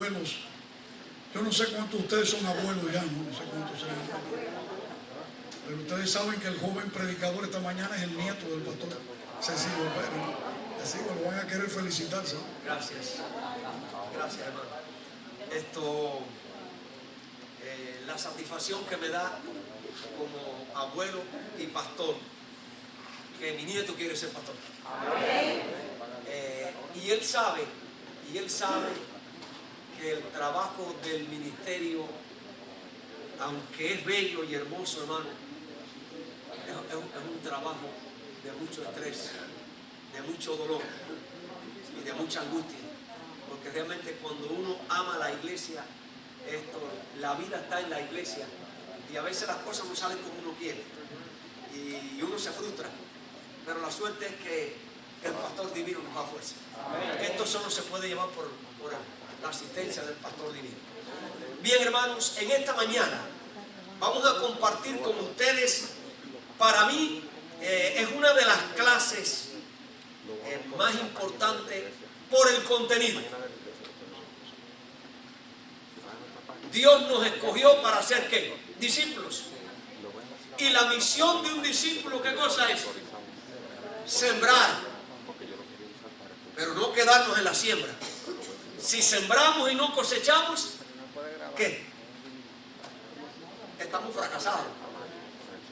abuelos. Yo no sé cuántos de ustedes son abuelos ya, no sé cuántos serán abuelos. Pero ustedes saben que el joven predicador esta mañana es el nieto del pastor Cecilio Pérez. Así que lo van a querer felicitarse. Gracias. Gracias, hermano. La satisfacción que me da como abuelo y pastor, que mi nieto quiere ser pastor. Y él sabe que el trabajo del ministerio, aunque es bello y hermoso, hermano, es un trabajo de mucho estrés, de mucho dolor y de mucha angustia, porque realmente cuando uno ama la iglesia, la vida está en la iglesia y a veces las cosas no salen como uno quiere y uno se frustra, pero la suerte es que el pastor divino nos da fuerza. Esto solo se puede llevar por la asistencia del pastor divino. Bien, hermanos, en esta mañana vamos a compartir con ustedes, para mí es una de las clases más importantes por el contenido. Dios nos escogió para ser ¿qué? Discípulos. Y la misión de un discípulo, ¿qué cosa es? Sembrar. Pero no quedarnos en la siembra. Si sembramos y no cosechamos, ¿qué? Estamos fracasados.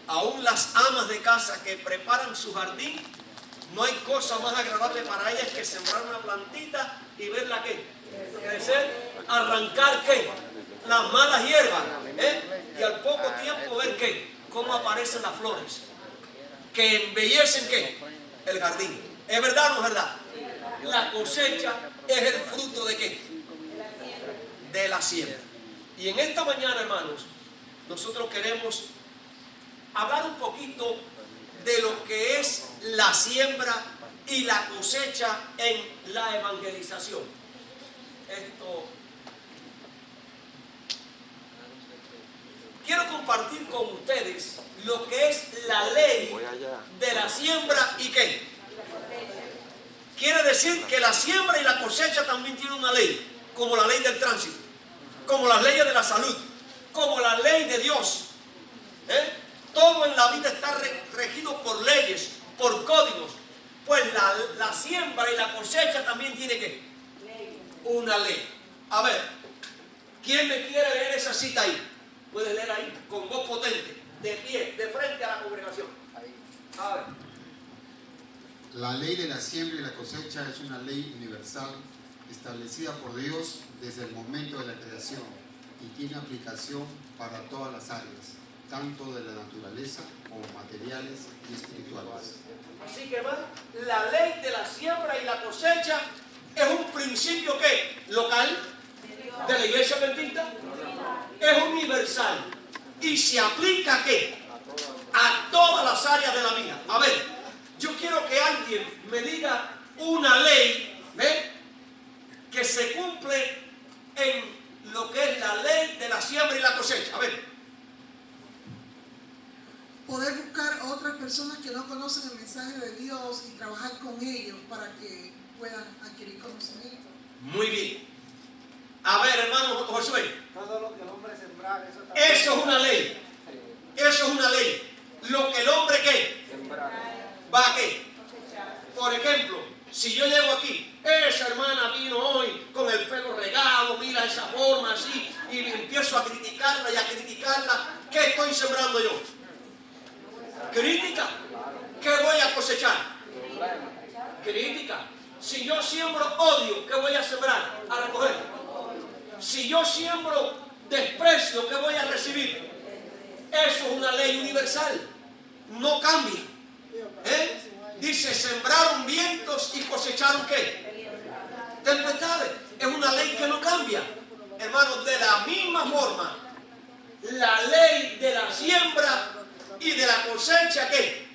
Aún las amas de casa que preparan su jardín, no hay cosa más agradable para ellas que sembrar una plantita y verla ¿qué? Crecer, arrancar ¿qué? Las malas hierbas, y al poco tiempo ver ¿qué? Cómo aparecen las flores que embellecen ¿qué? El jardín. ¿Es verdad o no es verdad? La cosecha es el fruto de ¿qué? De la siembra. Y en esta mañana, hermanos, nosotros queremos hablar un poquito de lo que es la siembra y la cosecha en la evangelización. Quiero compartir con ustedes lo que es la ley de la siembra y ¿qué? Quiere decir que la siembra y la cosecha también tienen una ley, como la ley del tránsito, como las leyes de la salud, como la ley de Dios. Todo en la vida está regido por leyes, por códigos. Pues la siembra y la cosecha también tiene ¿qué? Una ley. A ver, ¿quién me quiere leer esa cita ahí? Puede leer ahí con voz potente, de pie, de frente a la congregación. A ver. La ley de la siembra y la cosecha es una ley universal establecida por Dios desde el momento de la creación y tiene aplicación para todas las áreas, tanto de la naturaleza como materiales y espirituales. Así que, hermano, la ley de la siembra y la cosecha es un principio ¿qué? Local de la iglesia adventista, es universal y se aplica ¿qué? A todas las áreas de la vida. A ver, yo quiero que alguien me diga una ley que se cumple en lo que es la ley de la siembra y la cosecha. A ver. Poder buscar a otras personas que no conocen el mensaje de Dios y trabajar con ellos para que puedan adquirir conocimiento. Muy bien. A ver, hermano Josué. Todo lo que el hombre sembrar, eso es una ley. Eso es una ley. Lo que el hombre ¿qué? ¿Va a qué? Por ejemplo, si yo llego aquí, esa hermana vino hoy con el pelo regado, mira esa forma así, y empiezo a criticarla y a criticarla, ¿qué estoy sembrando yo? Crítica. ¿Qué voy a cosechar? Crítica. Si yo siembro odio, ¿qué voy a sembrar? A recoger. Si yo siembro desprecio, ¿qué voy a recibir? Eso es una ley universal. No cambia. Dice, sembraron vientos y cosecharon ¿qué? Tempestades. Es una ley que no cambia. Hermanos, de la misma forma, la ley de la siembra y de la cosecha ¿qué?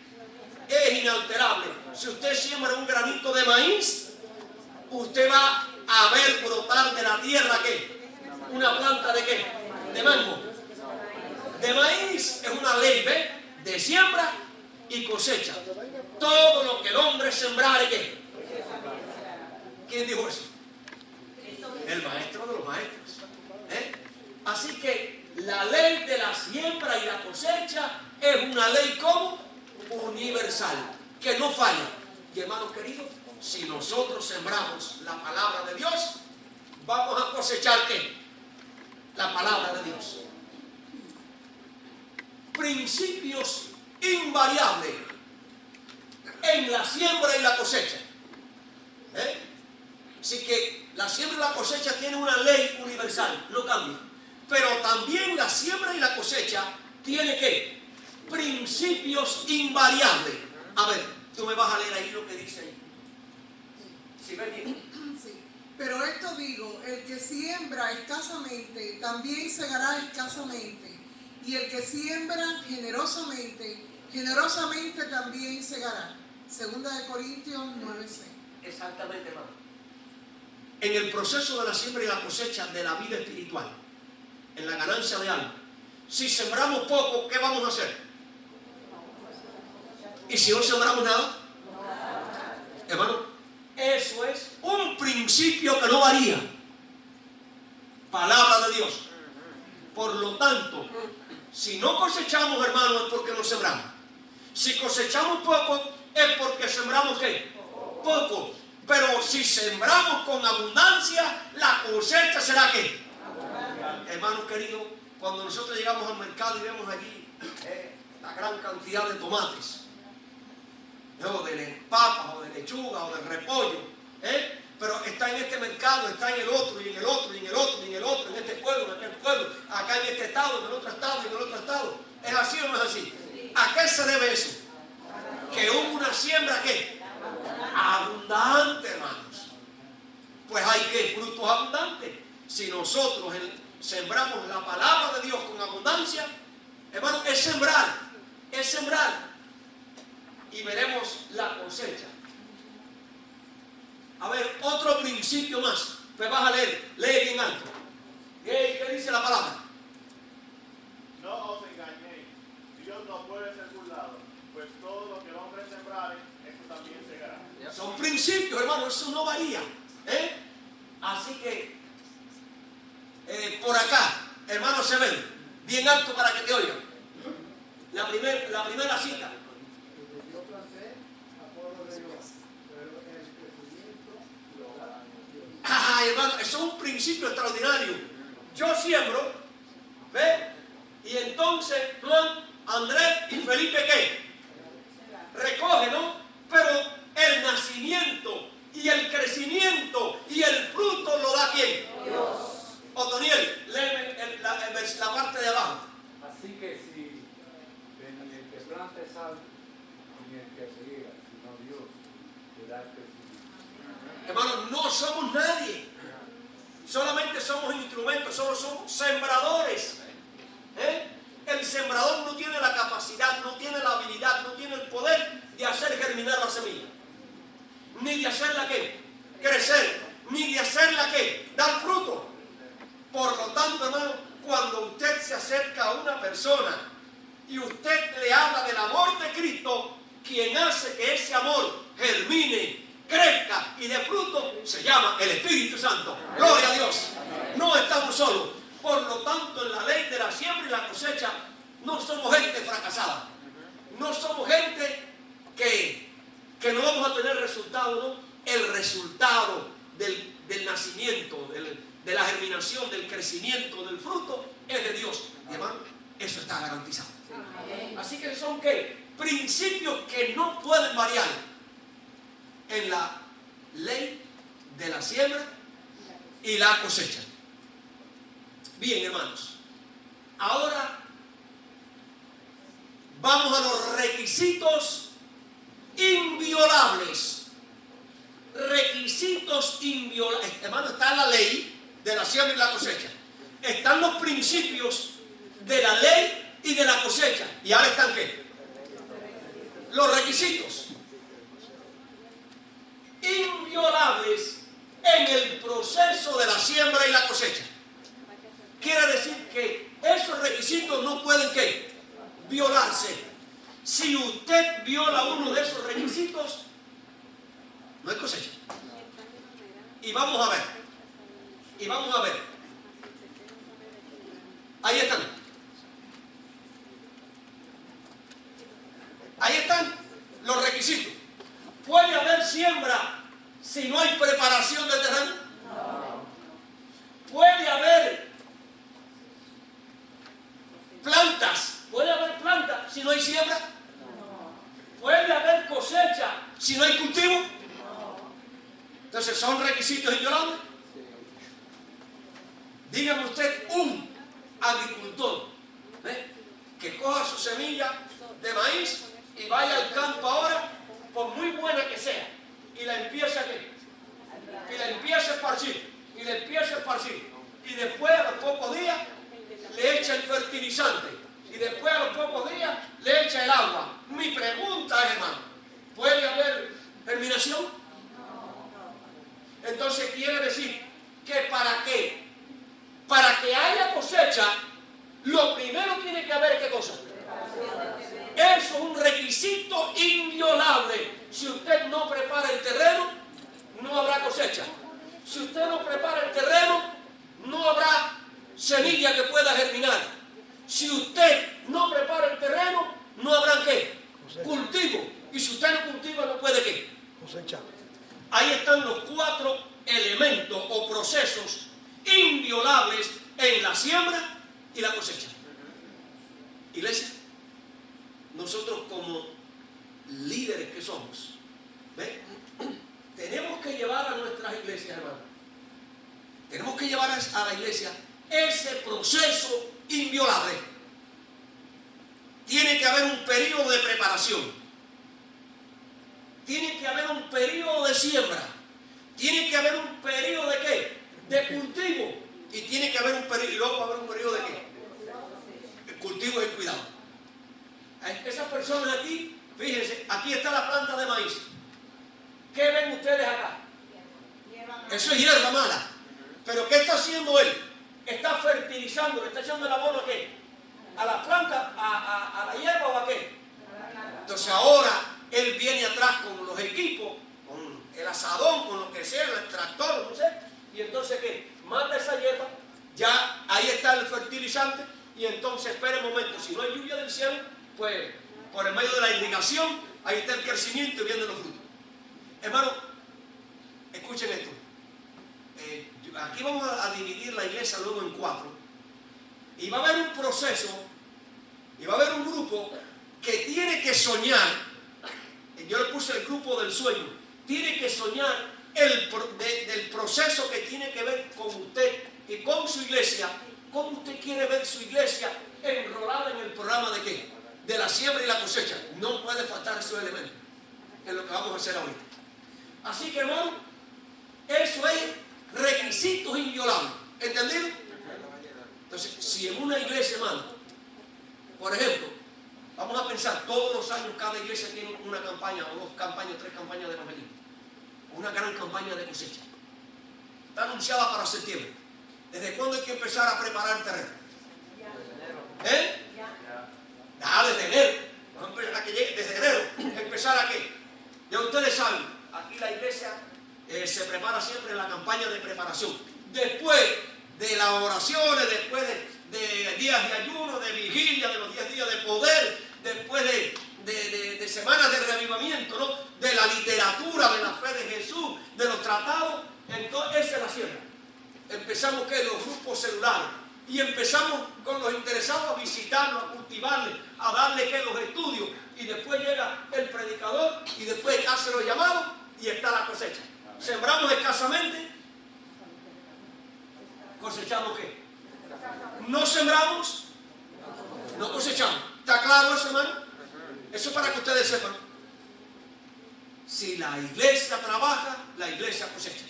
Es inalterable. Si usted siembra un granito de maíz, usted va a ver brotar de la tierra ¿qué? Una planta de ¿qué? De mango. De maíz. Es una ley de siembra y cosecha. Todo lo que el hombre sembrare ¿qué? ¿Quién dijo eso? El maestro de los maestros. Así que la ley de la siembra y la cosecha es una ley como universal, que no falla. Y hermanos queridos, si nosotros sembramos la palabra de Dios, vamos a cosechar ¿qué? La palabra de Dios. Principios invariables en la siembra y la cosecha. Así que la siembra y la cosecha tienen una ley universal, no cambia. Pero también la siembra y la cosecha tiene ¿qué? Principios invariables. A ver, tú me vas a leer ahí lo que dice ahí. ¿Sí ves bien? Sí. Pero esto digo, el que siembra escasamente también segará escasamente, y el que siembra generosamente, generosamente también segará. 2 Corintios 9:6. Exactamente, hermano. En el proceso de la siembra y la cosecha de la vida espiritual, en la ganancia de alma, si sembramos poco, ¿qué vamos a hacer? ¿Y si no sembramos nada? Hermano, eso es un principio que no varía. Palabra de Dios. Por lo tanto, si no cosechamos, hermano, es porque no sembramos. Si cosechamos poco, es porque sembramos ¿qué? Poco. Pero si sembramos con abundancia, la cosecha será ¿qué? Hermanos queridos, cuando nosotros llegamos al mercado y vemos allí la gran cantidad de tomates, o de papas, o de lechuga, o de repollo, pero está en este mercado, está en el otro, y en el otro, y en el otro, y en el otro, en este pueblo, en aquel pueblo, acá en este estado, en el otro estado, y en el otro estado. ¿Es así o no es así? ¿A qué se debe eso? Que hubo una siembra ¿qué? Abundante, hermanos. Pues hay que frutos abundantes. Si nosotros sembramos la palabra de Dios con abundancia, hermanos, es sembrar, es sembrar. Y veremos la cosecha. A ver, otro principio más. Pues vas a leer, lee bien alto. ¿Qué dice la palabra? No os engañéis, Dios no puede ser burlado, pues todo lo que el hombre sembrare, eso también segará. Son principios, hermano, eso no varía. Así que, por acá, hermano, se ven bien alto para que te oigan. La primera cita. Yo planté a pueblo de Dios, pero el crecimiento lo hará. Ay, hermano, eso es un principio extraordinario. Yo siembro, ¿ve? Y entonces Juan, Andrés y Felipe, ¿qué? Recoge, ¿no? Pero el nacimiento y el crecimiento y el fruto lo da ¿quién? Dios. Otoniel, léeme la parte de abajo. Así que si ni el que planta es salvo, ni el que riega, sino Dios, que da el crecimiento. Hermano, no somos nadie. Solamente somos instrumentos, solo somos sembradores. El sembrador no tiene la capacidad, no tiene la habilidad, no tiene el poder de hacer germinar la semilla. Ni de hacerla ¿qué? Crecer. Ni de hacerla ¿qué? Dar fruto. Por lo tanto, hermano, cuando usted se acerca a una persona y usted le habla del amor de Cristo, quien hace que ese amor germine, crezca y dé fruto, se llama el Espíritu Santo. Gloria a Dios. No estamos solos. Por lo tanto, en la ley de la siembra y la cosecha, no somos gente fracasada. No somos gente que no vamos a tener resultado, ¿no? El resultado del nacimiento, de la germinación, del crecimiento, del fruto, es de Dios. Y hermano, eso está garantizado. Así que son ¿qué? Principios que no pueden variar en la ley de la siembra y la cosecha. Bien, hermanos, ahora vamos a los requisitos inviolables. Requisitos inviolables. Hermano, está la ley de la siembra y la cosecha. Están los principios de la ley y de la cosecha. ¿Y ahora están qué? Los requisitos inviolables en el proceso de la siembra y la cosecha. Quiere decir que esos requisitos no pueden ¿qué? Violarse. Si usted viola uno de esos requisitos, no hay cosecha. Y vamos a ver. hay siembra? ¿Puede haber cosecha si no hay cultivo? Entonces, ¿son requisitos inviolables? Dígame usted un agricultor, que coja su semilla de maíz y vaya al campo ahora, por muy buena que sea, y la empiece a ¿qué? Y la empiece a esparcir, y la empiece a esparcir, y después a los pocos días le echa el fertilizante, y después a los pocos días le echa el agua. Mi pregunta es, hermano, ¿puede haber germinación? Entonces quiere decir que ¿para qué? Para que haya cosecha, lo primero tiene que haber, ¿qué cosa? Eso es un requisito inviolable. Si usted no prepara el terreno, no habrá cosecha. Si usted no prepara el terreno, no habrá semilla que pueda germinar. Si usted no prepara el terreno, no habrá ¿qué? Cultivo. Y si usted no cultiva, no puede ¿qué? Cosecha. Ahí están los 4 elementos o procesos inviolables en la siembra y la cosecha. Iglesia, nosotros como líderes que somos, tenemos que llevar a nuestras iglesias, hermano, tenemos que llevar a la iglesia ese proceso inviolable. Tiene que haber un periodo de preparación, tiene que haber un periodo de siembra, tiene que haber un periodo de ¿qué? De cultivo, y tiene que haber un periodo, y luego va a haber un periodo de ¿qué? El cultivo y el cuidado. Esas personas aquí, fíjense, aquí está la planta de maíz. ¿Qué ven ustedes acá? Eso es hierba mala. Pero ¿qué está haciendo él? Está fertilizando, le está echando el abono ¿a qué? ¿A la planta, a la hierba o a qué? Entonces ahora él viene atrás con los equipos, con el asadón, con lo que sea, el tractor, no sé, y entonces ¿qué? Mata esa hierba, ya ahí está el fertilizante, y entonces espera un momento, si no hay lluvia del cielo, pues por el medio de la irrigación, ahí está el crecimiento y vienen los frutos. Hermano, escuchen esto. Aquí vamos a dividir la iglesia luego en 4. Y va a haber un proceso, y va a haber un grupo que tiene que soñar. Yo le puse el grupo del sueño. Tiene que soñar del proceso que tiene que ver con usted y con su iglesia. ¿Cómo usted quiere ver su iglesia enrolada en el programa de qué? De la siembra y la cosecha. No puede faltar esos elementos en lo que vamos a hacer ahorita. Así que, hermano, eso es requisitos inviolables. ¿Entendido? Entonces, si en una iglesia, hermano, por ejemplo, vamos a pensar, todos los años cada iglesia tiene una campaña, o 2 campañas, 3 campañas de evangelismo, una gran campaña de cosecha. Está anunciada para septiembre. ¿Desde cuándo hay que empezar a preparar el terreno? Desde enero. Vamos a empezar a que llegue desde enero. ¿Empezar a qué? Ya ustedes saben, aquí la iglesia se prepara siempre en la campaña de preparación. Después de las oraciones, después de días de ayuno, de vigilia, de los 10 días de poder, después de semanas de reavivamiento, ¿no? De la literatura, de la fe de Jesús, de los tratados, entonces esa es la siembra. Empezamos ¿qué? Los grupos celulares. Y empezamos con los interesados a visitarlos, a cultivarles, a darle ¿qué? Los estudios. Y después llega el predicador y después hace los llamados y está la cosecha. Sembramos escasamente, cosechamos ¿qué? No sembramos, no cosechamos. ¿Está claro eso, hermano? Eso es para que ustedes sepan. Si la iglesia trabaja, la iglesia cosecha.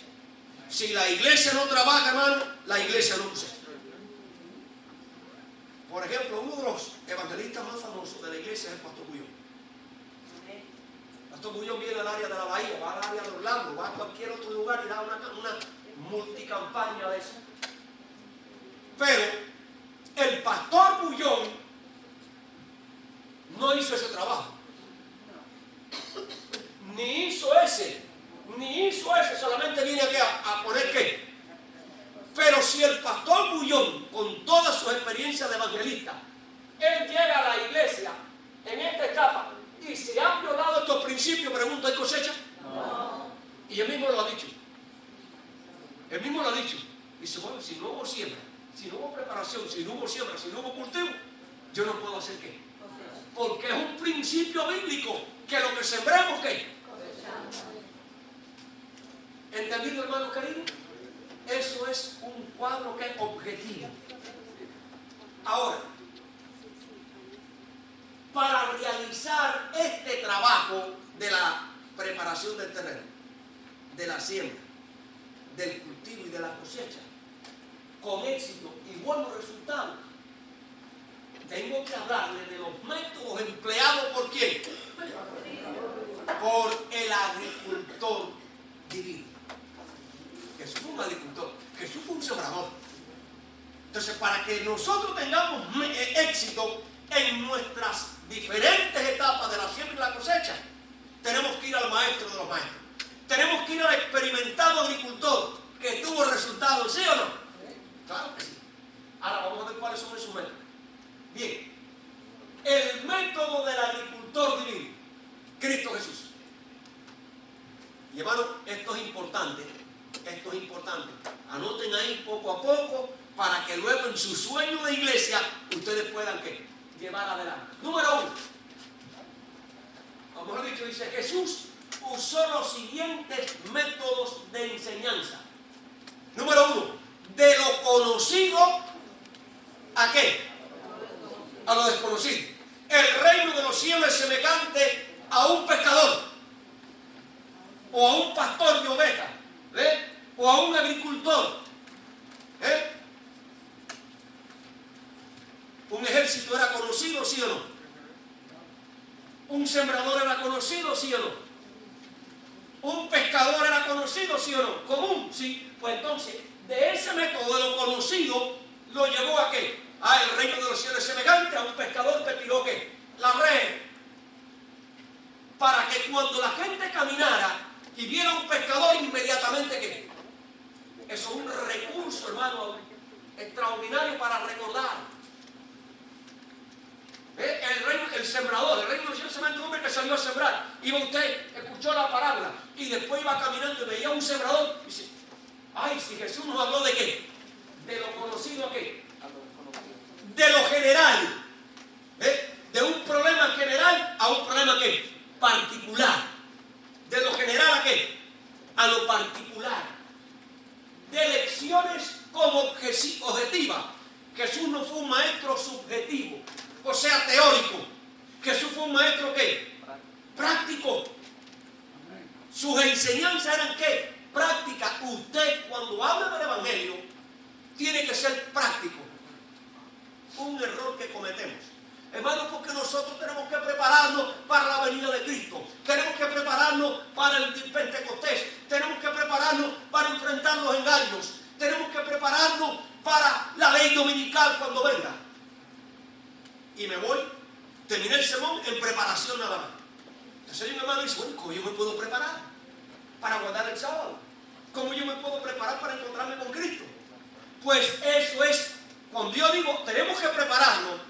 Si la iglesia no trabaja, hermano, la iglesia no cosecha. Por ejemplo, uno de los evangelistas más famosos de la iglesia es el pastor Bullón. El pastor Bullón viene al área de la Bahía, va al área de Orlando, va a cualquier otro lugar y da una multicampaña de eso. Pero el pastor Bullón no hizo ese trabajo. Ni hizo ese, solamente viene aquí a poner qué. Pero si el pastor Bullón, con toda su experiencia de evangelista, él llega a la iglesia en esta etapa y se han violado estos principios, pregunto, ¿hay cosecha? No. Y él mismo lo ha dicho. Él mismo lo ha dicho. Dice, bueno, si no hubo siembra, si no hubo preparación, si no hubo siembra, si no hubo cultivo, yo no puedo hacer qué. Porque es un principio bíblico que lo que sembremos, ¿qué? ¿Entendido, hermano querido? Eso es un cuadro que es objetivo. Ahora, para realizar este trabajo de la preparación del terreno, de la siembra, del cultivo y de la cosecha, con éxito y buenos resultados, tengo que hablarle de los métodos empleados por quién. Por el agricultor divino. Jesús fue un agricultor, Jesús fue un sembrador. Entonces, para que nosotros tengamos éxito en nuestras diferentes etapas de la siembra y la cosecha, tenemos que ir al maestro de los maestros. Tenemos que ir al experimentado agricultor que tuvo resultados, ¿sí o no? Claro que sí. Ahora vamos a ver cuáles son esos métodos. Bien, el método del agricultor divino, Cristo Jesús. Y hermano, esto es importante. Anoten ahí poco a poco para que luego en su sueño de iglesia ustedes puedan ¿qué? Llevar adelante. Número 1. Como lo he dicho, dice Jesús usó los siguientes métodos de enseñanza. Número 1. De lo conocido, ¿a qué? A lo desconocido. El reino de los cielos es semejante a un pescador o a un pastor de ovejas, o a un agricultor. Un ejército era conocido, ¿sí o no? Un sembrador era conocido, ¿sí o no? Un pescador era conocido, ¿sí o no? Común, ¿sí? Pues entonces, de ese método de lo conocido, lo llevó a ¿qué? El reino de los cielos es semejante a un pescador que tiró ¿qué? La red. Para que cuando la gente caminara y viera un pescador, inmediatamente ¿qué? Eso es un recurso, hermano, extraordinario para recordar. El sembrador, el reino de los cielos es semejante a un hombre que salió a sembrar. Iba usted, escuchó la parábola y después iba caminando y veía un sembrador y dice, ay, si Jesús nos habló de qué, de lo conocido a qué, de lo general, de un problema general a un problema ¿qué? Particular. De lo general a qué, a lo particular. De lecciones como objetivas. Jesús no fue un maestro subjetivo, o sea, teórico. Jesús fue un maestro ¿qué? Práctico. Sus enseñanzas eran ¿qué? Prácticas. Usted cuando habla del evangelio tiene que ser práctico. Un error que cometemos, hermanos, porque nosotros tenemos que prepararnos para la venida de Cristo, tenemos que prepararnos para el Pentecostés, tenemos que prepararnos para enfrentar los engaños, tenemos que prepararnos para la ley dominical cuando venga. Y me voy, terminé el sermón en preparación nada más. Entonces hay un hermano dice, bueno, ¿cómo yo me puedo preparar para guardar el sábado? ¿Cómo yo me puedo preparar para encontrarme con Cristo? Pues eso es, cuando yo digo tenemos que prepararnos,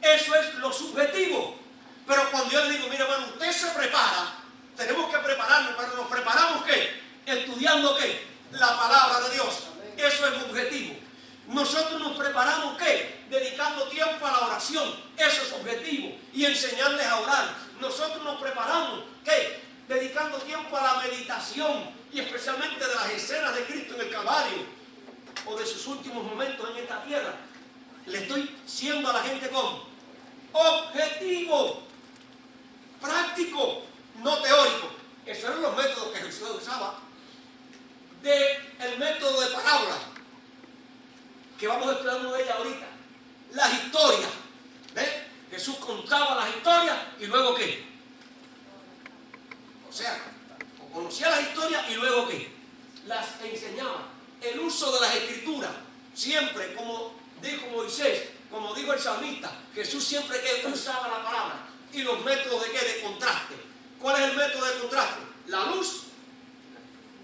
eso es lo subjetivo. Pero cuando yo le digo, mira hermano, usted se prepara, tenemos que prepararnos, pero nos preparamos ¿qué? Estudiando ¿qué? La palabra de Dios. Eso es objetivo. Nosotros nos preparamos ¿qué? Dedicando tiempo a la oración. Eso es objetivo. Y enseñarles a orar. Nosotros nos preparamos ¿qué? Dedicando tiempo a la meditación. Y especialmente de las escenas de Cristo en el Calvario. O de sus últimos momentos en esta tierra. Le estoy diciendo a la gente como objetivo. Práctico. No teórico. Esos eran los métodos que Jesús usaba. El método de parábola, que vamos a estudiar uno de ellas ahorita. Las historias. ¿Ves? Jesús contaba las historias y luego ¿qué? O sea, conocía las historias y luego ¿qué? Las enseñaba. El uso de las escrituras, siempre, como dijo Moisés, como dijo el salmista, Jesús siempre que usaba la palabra. Y los métodos de ¿qué? De contraste. ¿Cuál es el método de contraste? La luz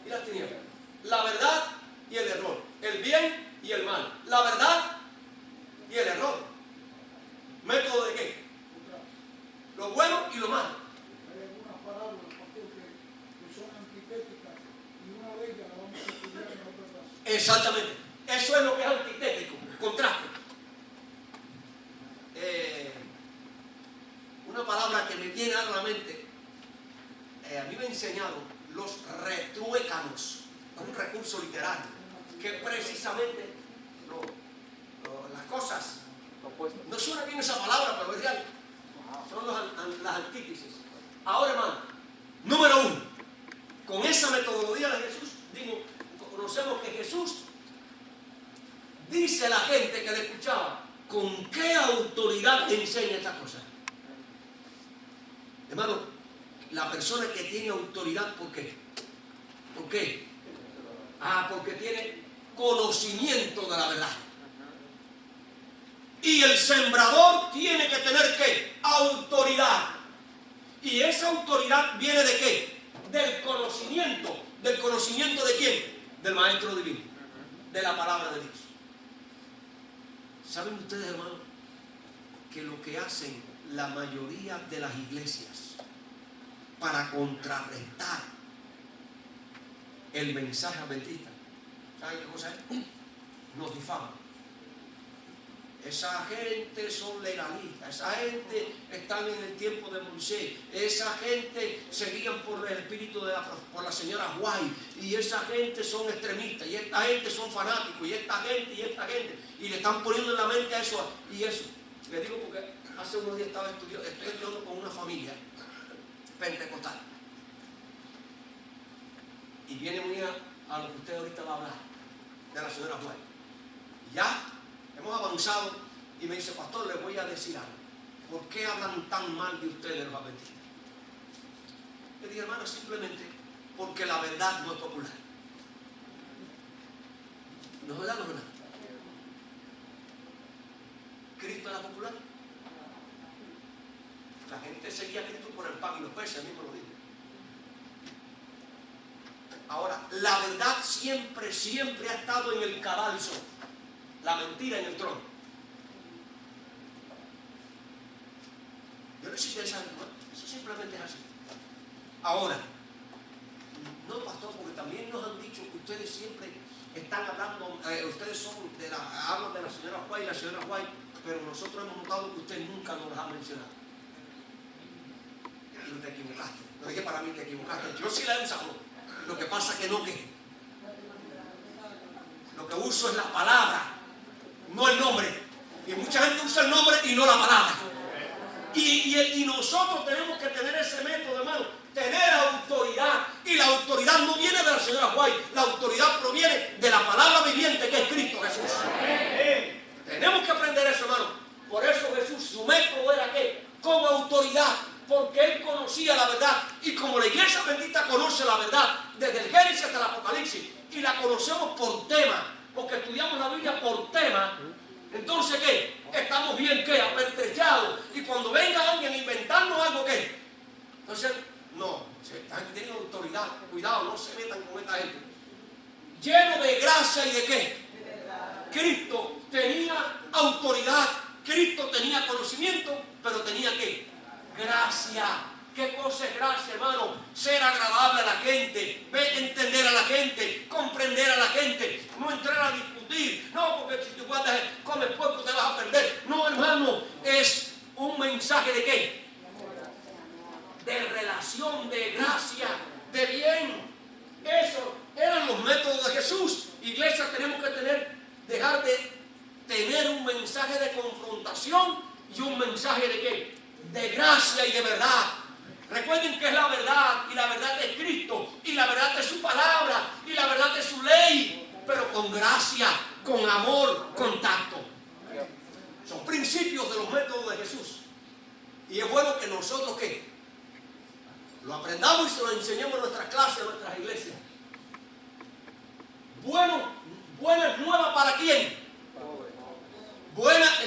y las tinieblas. La verdad y el error. El bien y el mal. La verdad y el error. ¿Método de qué? Lo bueno y lo malo. Hay algunas parábolas, pastor, que son antitéticas y una de ellas la vamos a estudiar en otra clase. Exactamente. Eso es lo que es antitético, contraste. diseñado los retruécanos, un recurso literario, que precisamente las cosas, no suena bien esa palabra, pero es real, son las antítesis. Ahora, hermano, número 1, con esa metodología de Jesús, conocemos que Jesús dice a la gente que le escuchaba con qué autoridad enseña estas cosas. Hermano, la persona que tiene autoridad, ¿por qué? ¿Por qué? Porque tiene conocimiento de la verdad. Y el sembrador tiene que tener ¿qué? Autoridad. Y esa autoridad viene de ¿qué? Del conocimiento. ¿Del conocimiento de quién? Del Maestro Divino. De la palabra de Dios. ¿Saben ustedes, hermanos, que lo que hacen la mayoría de las iglesias para contrarrestar el mensaje adventista, ¿saben qué cosa es? Nos difaman. Esa gente son legalistas, esa gente están en el tiempo de Moisés, esa gente se guían por el espíritu por la señora White, y esa gente son extremistas, y esta gente son fanáticos, y esta gente, y le están poniendo en la mente a eso y eso. Les digo porque hace unos días estoy estudiando con una familia pentecostal, y viene muy a lo que usted ahorita va a hablar, de la señora White. Ya hemos avanzado y me dice, pastor, le voy a decir algo. ¿Por qué hablan tan mal de ustedes los adventistas? Le dije, hermano, simplemente porque la verdad no es popular. ¿No es verdad? No es verdad. ¿Cristo era popular? La gente seguía a Cristo por el pan y los peces, a mí me lo dijo. Ahora, la verdad siempre ha estado en el cadalso. La mentira en el trono. Yo no sé si ustedes saben, ¿no? Eso simplemente es así. Ahora, no, pastor, porque también nos han dicho que ustedes siempre están hablando, ustedes hablan de la señora White y la señora White, pero nosotros hemos notado que usted nunca nos las ha mencionado. Y te equivocaste. No dije para mí, te equivocaste. Yo sí la he usado. Lo que pasa que no que. Lo que uso es la palabra, no el nombre. Y mucha gente usa el nombre y no la palabra. Y nosotros tenemos que tener ese método, hermano, tener autoridad. Y la autoridad no viene de la señora White, la autoridad proviene de la palabra viviente que es Cristo Jesús. Tenemos que aprender eso, hermano. Por eso Jesús, su método era ¿qué? Con autoridad, porque él conocía la verdad. Y como la iglesia bendita conoce la verdad, desde el Génesis hasta el Apocalipsis, y la conocemos por tema, porque estudiamos la Biblia por tema, entonces ¿qué? Estamos bien ¿qué? Apertrechados. Y cuando venga alguien a inventarnos algo ¿qué? Entonces, no, están teniendo autoridad, cuidado, no se metan con esta gente. Lleno de gracia y de ¿qué? Cristo tenía autoridad, Cristo tenía conocimiento, pero tenía ¿qué? Gracia. ¿Qué cosa es gracia, hermano? Ser agradable a la gente, entender a la gente, comprender a la gente, no entrar a discutir. No, porque si tú comes puerco te vas a perder. No, hermano, es un mensaje de ¿qué? De relación, de gracia, de bien. Esos eran los métodos de Jesús. Iglesia, tenemos que dejar de tener un mensaje de confrontación y un mensaje de ¿qué? De gracia y de verdad. Recuerden que es la verdad, y la verdad es Cristo, y la verdad es su palabra, y la verdad es su ley, pero con gracia, con amor, con tacto. Son principios de los métodos de Jesús. Y es bueno que nosotros ¿qué? Lo aprendamos y se lo enseñemos en nuestras clases, en nuestras iglesias. Buenas nuevas para quién.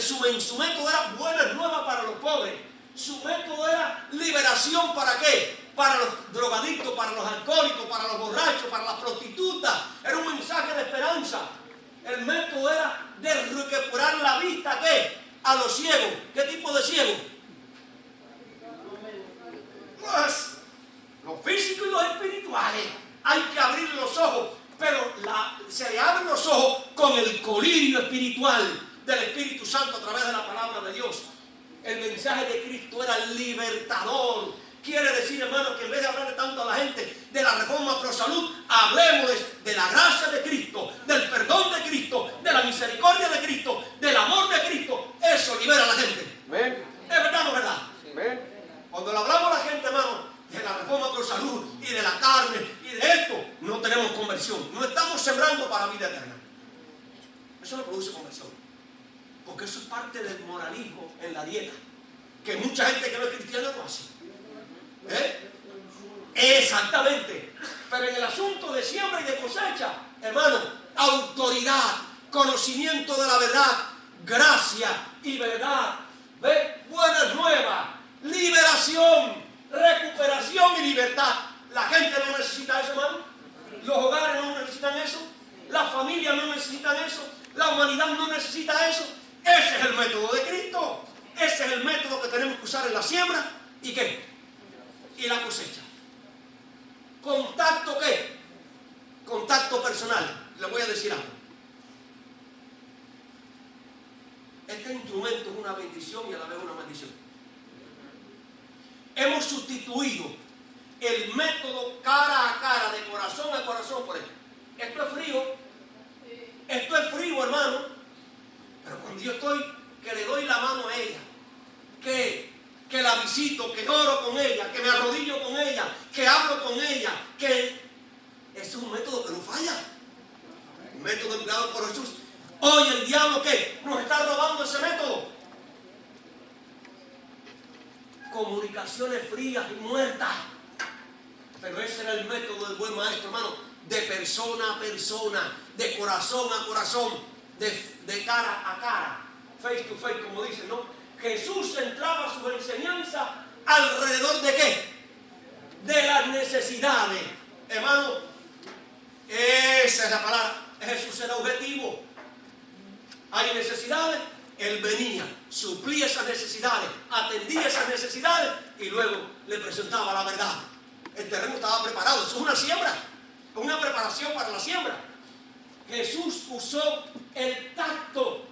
Su método era buenas nuevas para los pobres. Su método era liberación ¿para qué? Para los drogadictos, para los alcohólicos, para los borrachos, para las prostitutas. Era un mensaje de esperanza. El método era de recuperar la vista ¿qué? A los ciegos. ¿Qué tipo de ciegos? Pues, los físicos y los espirituales. Hay que abrir los ojos, pero se le abren los ojos con el colirio espiritual del Espíritu Santo a través de la palabra de Dios. El mensaje de Cristo era libertador, Quiere decir, hermano, que en vez de hablarle tanto a la gente de la reforma pro salud, hablemos de la gracia de Cristo, del perdón de Cristo, de la misericordia de Cristo, del amor de Cristo. Eso libera a la gente. Amén. ¿Es verdad o no es verdad? Amén. Cuando le hablamos a la gente, hermano, de la reforma pro salud y de la carne y de esto, no tenemos conversión. No estamos sembrando para vida eterna. Eso no produce conversión. Porque eso es parte del moralismo en la dieta. Que mucha gente que no es cristiana no hace. Exactamente. Pero en el asunto de siembra y de cosecha, hermano, autoridad, conocimiento de la verdad, gracia y verdad, buenas nuevas, liberación, recuperación y libertad. La gente no necesita eso, hermano. Los hogares no necesitan eso. Las familias no necesitan eso. La humanidad no necesita eso. Ese es el método de Cristo. Ese es el método que tenemos que usar en la siembra. ¿Y qué? Y la cosecha. ¿Contacto qué? Contacto personal. Le voy a decir algo. Este instrumento es una bendición y a la vez una maldición. Hemos sustituido el método cara a cara, de corazón a corazón, por esto. Esto es frío. Esto es frío, hermano. Pero cuando yo estoy, que le doy la mano a ella, que la visito, que oro con ella, que me arrodillo con ella, que hablo con ella, que ese es un método que no falla. Un método empleado por Jesús. Hoy el diablo, ¿qué? Nos está robando ese método. Comunicaciones frías y muertas. Pero ese era el método del buen maestro, hermano. De persona a persona, de corazón a corazón, de cara a cara, face to face, como dicen, ¿no? Jesús centraba sus enseñanzas alrededor de ¿qué? De las necesidades. Hermano, esa es la palabra. Jesús era objetivo. Hay necesidades, Él venía, suplía esas necesidades, atendía esas necesidades y luego le presentaba la verdad. El terreno estaba preparado. Eso es una siembra, una preparación para la siembra. Jesús usó el tacto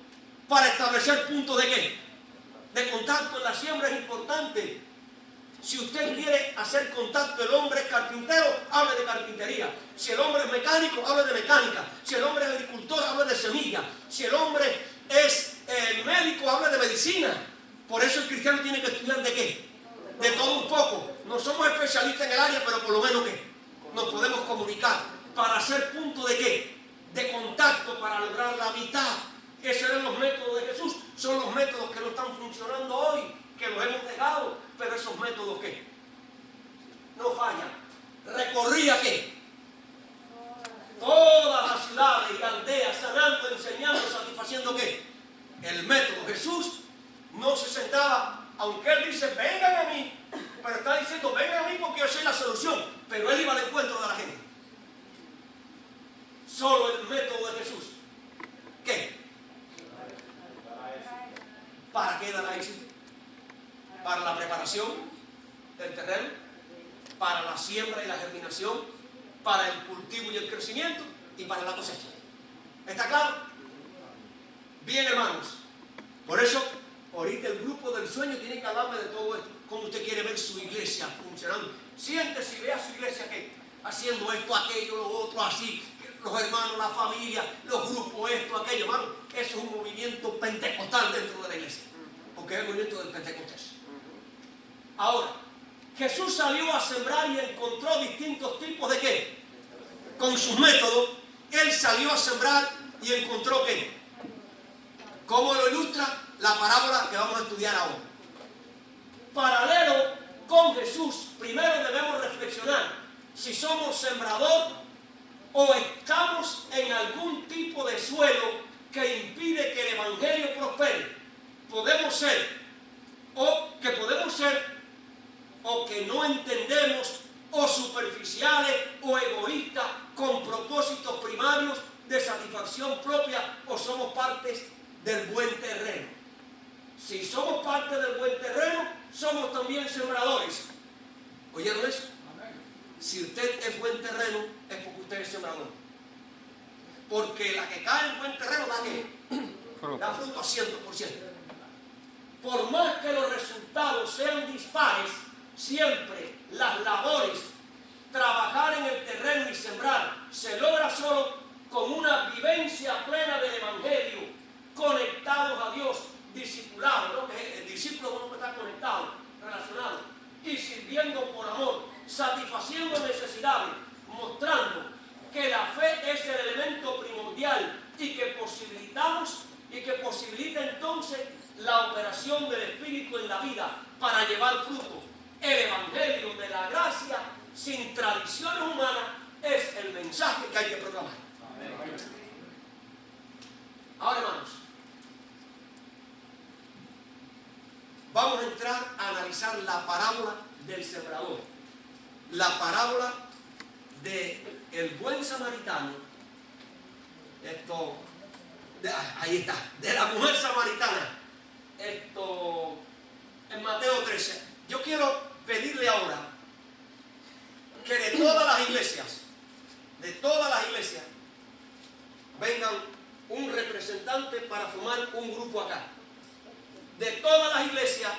para establecer puntos de ¿qué? De contacto en la siembra. Es importante. Si usted quiere hacer contacto, el hombre es carpintero, hable de carpintería. Si el hombre es mecánico, hable de mecánica. Si el hombre es agricultor, hable de semilla. Si el hombre es médico, hable de medicina. Por eso el cristiano tiene que estudiar ¿de qué? De todo un poco. No somos especialistas en el área, pero por lo menos ¿qué? Nos podemos comunicar para hacer punto de ¿qué? De contacto, para lograr la amistad. Esos eran los métodos de Jesús. Son los métodos que no están funcionando hoy, que los hemos dejado, pero esos métodos ¿qué? No fallan. Recorría ¿qué? Todas las ciudades y aldeas, sanando, enseñando, satisfaciendo ¿qué? El método. Jesús no se sentaba, aunque Él dice, vengan a mí, pero está diciendo, vengan a mí porque yo soy la solución, pero Él iba al encuentro de la gente. Solo el método de Jesús. ¿Qué? ¿Para qué da la éxito? Para la preparación del terreno, para la siembra y la germinación, para el cultivo y el crecimiento y para la cosecha. ¿Está claro? Bien, hermanos. Por eso, ahorita el grupo del sueño tiene que hablarme de todo esto. Cómo usted quiere ver su iglesia funcionando. Siéntese y vea su iglesia ¿qué? Haciendo esto, aquello, lo otro, así. Los hermanos, la familia, los grupos, esto, aquello, hermano. Eso es un movimiento pentecostal dentro de la iglesia. Porque es el movimiento del Pentecostés. Ahora, Jesús salió a sembrar y encontró distintos tipos de ¿qué? Con sus métodos, Él salió a sembrar y encontró ¿qué? ¿Cómo lo ilustra la parábola que vamos a estudiar ahora? Paralelo con Jesús, primero debemos reflexionar si somos sembrador o estamos en algún tipo de suelo que impide que el evangelio prospere. Podemos ser o que no entendemos, o superficiales, o egoístas, con propósitos primarios de satisfacción propia, o somos partes del buen terreno. Si somos parte del buen terreno, somos también sembradores. ¿Oyeron eso? Si usted es buen terreno, es porque usted es sembrador. Porque la que cae en buen terreno da ¿qué? Da fruto a 100%. Por más que los resultados sean dispares, siempre las labores, trabajar en el terreno y sembrar, se logra solo con una vivencia plena del Evangelio, conectados a Dios, discipulados, ¿no? El discípulo es uno que está conectado, relacionado, y sirviendo por amor, satisfaciendo necesidades, mostrando que la fe es el elemento primordial y que posibilita entonces la operación del Espíritu en la vida para llevar fruto. El Evangelio de la gracia sin tradiciones humanas es el mensaje que hay que proclamar. Ahora, hermanos, vamos a entrar a analizar la parábola del sembrador, la parábola del buen samaritano, ahí está, de la mujer samaritana, en Mateo 13. Yo quiero pedirle ahora que de todas las iglesias, vengan un representante para formar un grupo acá. De todas las iglesias,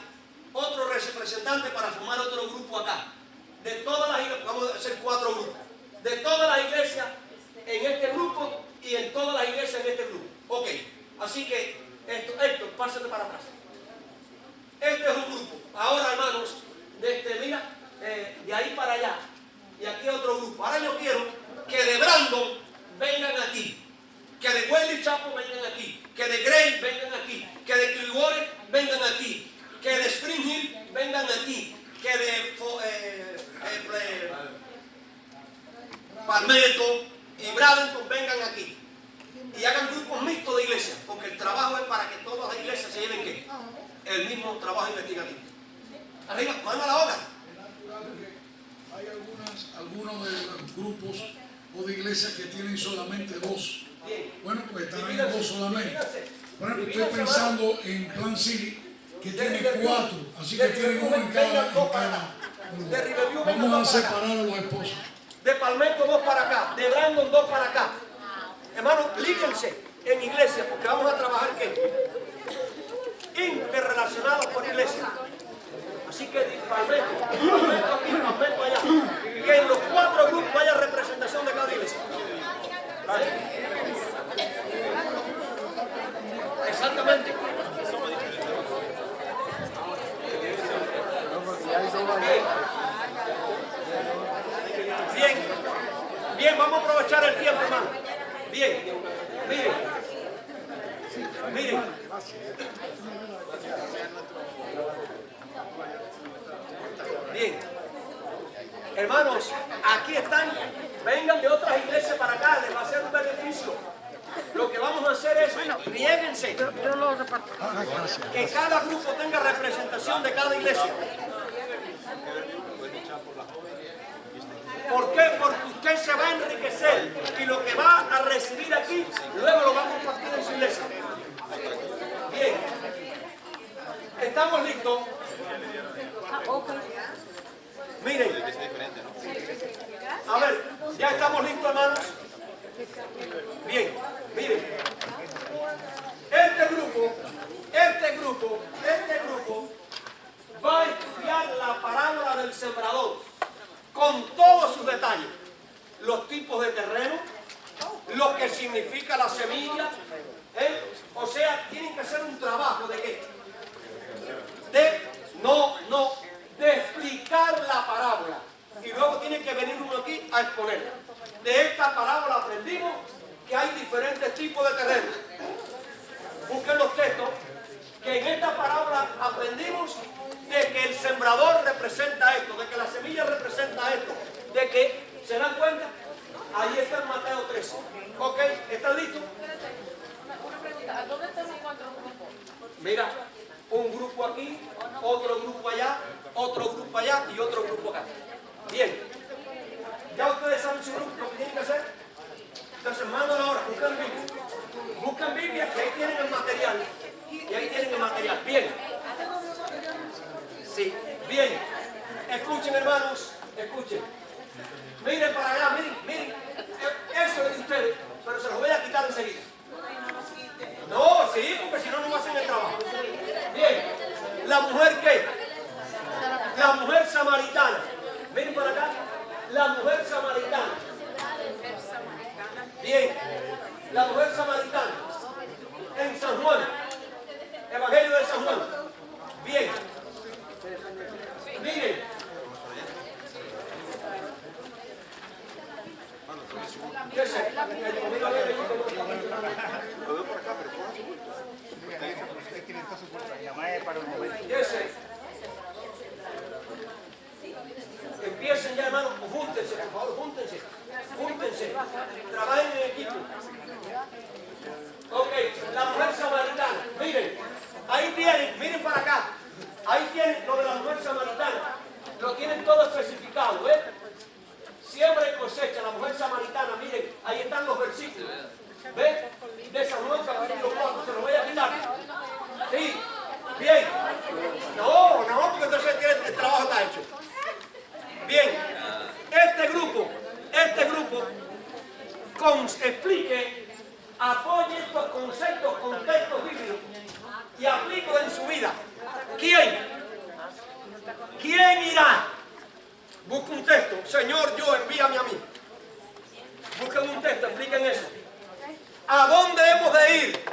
otro representante para formar otro grupo acá. De todas las iglesias, vamos a hacer 4 grupos. De todas las iglesias en este grupo y en todas las iglesias en este grupo. Ok, así que Héctor, pásate para atrás. Este es un grupo. Ahora, hermanos, de ahí para allá y aquí otro grupo. Ahora yo quiero que de Brandon vengan aquí, que de Wesley Chapo vengan aquí, que de Gray vengan aquí, que de Clearwater vengan aquí, que de Spring Hill vengan aquí, que de Palmetto y Bradenton vengan aquí y hagan grupos mixtos de iglesias, porque el trabajo es para que todas las iglesias se lleven ¿qué? El mismo trabajo investigativo. Arriba, mano a la obra. Es natural que hay algunos de los grupos o de iglesias que tienen solamente 2. Bien. Bueno, pues estarán en 2 solamente. Divídanse. Por ejemplo, Divídanse, estoy pensando en Plan City, que tiene 4, así que tienen uno en cada grupo. De Riverview vengan Vamos 2 a para acá. separar a los esposos. De Palmetto 2 para acá, de Brandon 2 para acá. Hermanos, líguense en iglesia, porque vamos a trabajar ¿qué? Interrelacionados por iglesia. Así que Palmetto aquí, Palmetto allá. Que en los 4 grupos haya representación de cada iglesia. ¿Vale? Exactamente. Bien. Bien, vamos a aprovechar el tiempo, hermano. Bien. Miren. Bien. Hermanos, aquí están. Vengan de otras iglesias para acá, les va a ser un beneficio. Lo que vamos a hacer es, riéguense. Que cada grupo tenga representación de cada iglesia. ¿Por qué? Porque usted se va a enriquecer y lo que va a recibir aquí, luego lo va a compartir en su iglesia. Bien. ¿Estamos listos? Miren. A ver, ¿ya estamos listos, hermanos? Bien, miren. Este grupo va a estudiar la parábola del sembrador con todos sus detalles. Los tipos de terreno, lo que significa la semilla. O sea, tienen que hacer un trabajo de qué? De explicar la parábola. Y luego tiene que venir uno aquí a exponerla. De esta parábola aprendimos que hay diferentes tipos de terreno. Busquen los textos, que en esta parábola aprendimos de que el sembrador representa esto, de que la semilla representa esto, de que, ¿se dan cuenta? Ahí está en Mateo 13. ¿Ok? ¿Están listos? Una pregunta, ¿dónde están los 4 grupos? Mira, un grupo aquí, otro grupo allá, otro grupo allá y otro grupo acá. Bien. Ya ustedes saben su grupo, lo que tienen que hacer. Entonces, mano ahora, buscan Biblia. Buscan Biblia, que ahí tienen el material. Y ahí tienen el material. Bien. Sí, bien. Escuchen, hermanos, escuchen. Miren para allá, miren. Eso es de ustedes, pero se los voy a quitar enseguida. No, sí, porque si no, no hacen el trabajo. Bien. ¿La mujer qué? La mujer samaritana. San Juan. Bien. Miren. ¿Qué es eso? Empiecen ya, hermanos, júntense, por favor, júntense, trabajen en equipo. Ok, la mujer samaritana, miren, ahí tienen, miren para acá, ahí tienen lo de la mujer samaritana, lo tienen todo especificado, ¿ves? Siembra y cosecha, la mujer samaritana, miren, ahí están los versículos, ¿ves? De San Juan capítulo 4, se los voy a quitar. Sí, bien. No, porque entonces el trabajo está hecho. Bien, este grupo, explique, apoye estos conceptos, contextos bíblicos y aplíquenlos en su vida. ¿Quién irá? Busca un texto. Señor, yo envíame a mí. Busquen un texto, expliquen eso. ¿A dónde hemos de ir?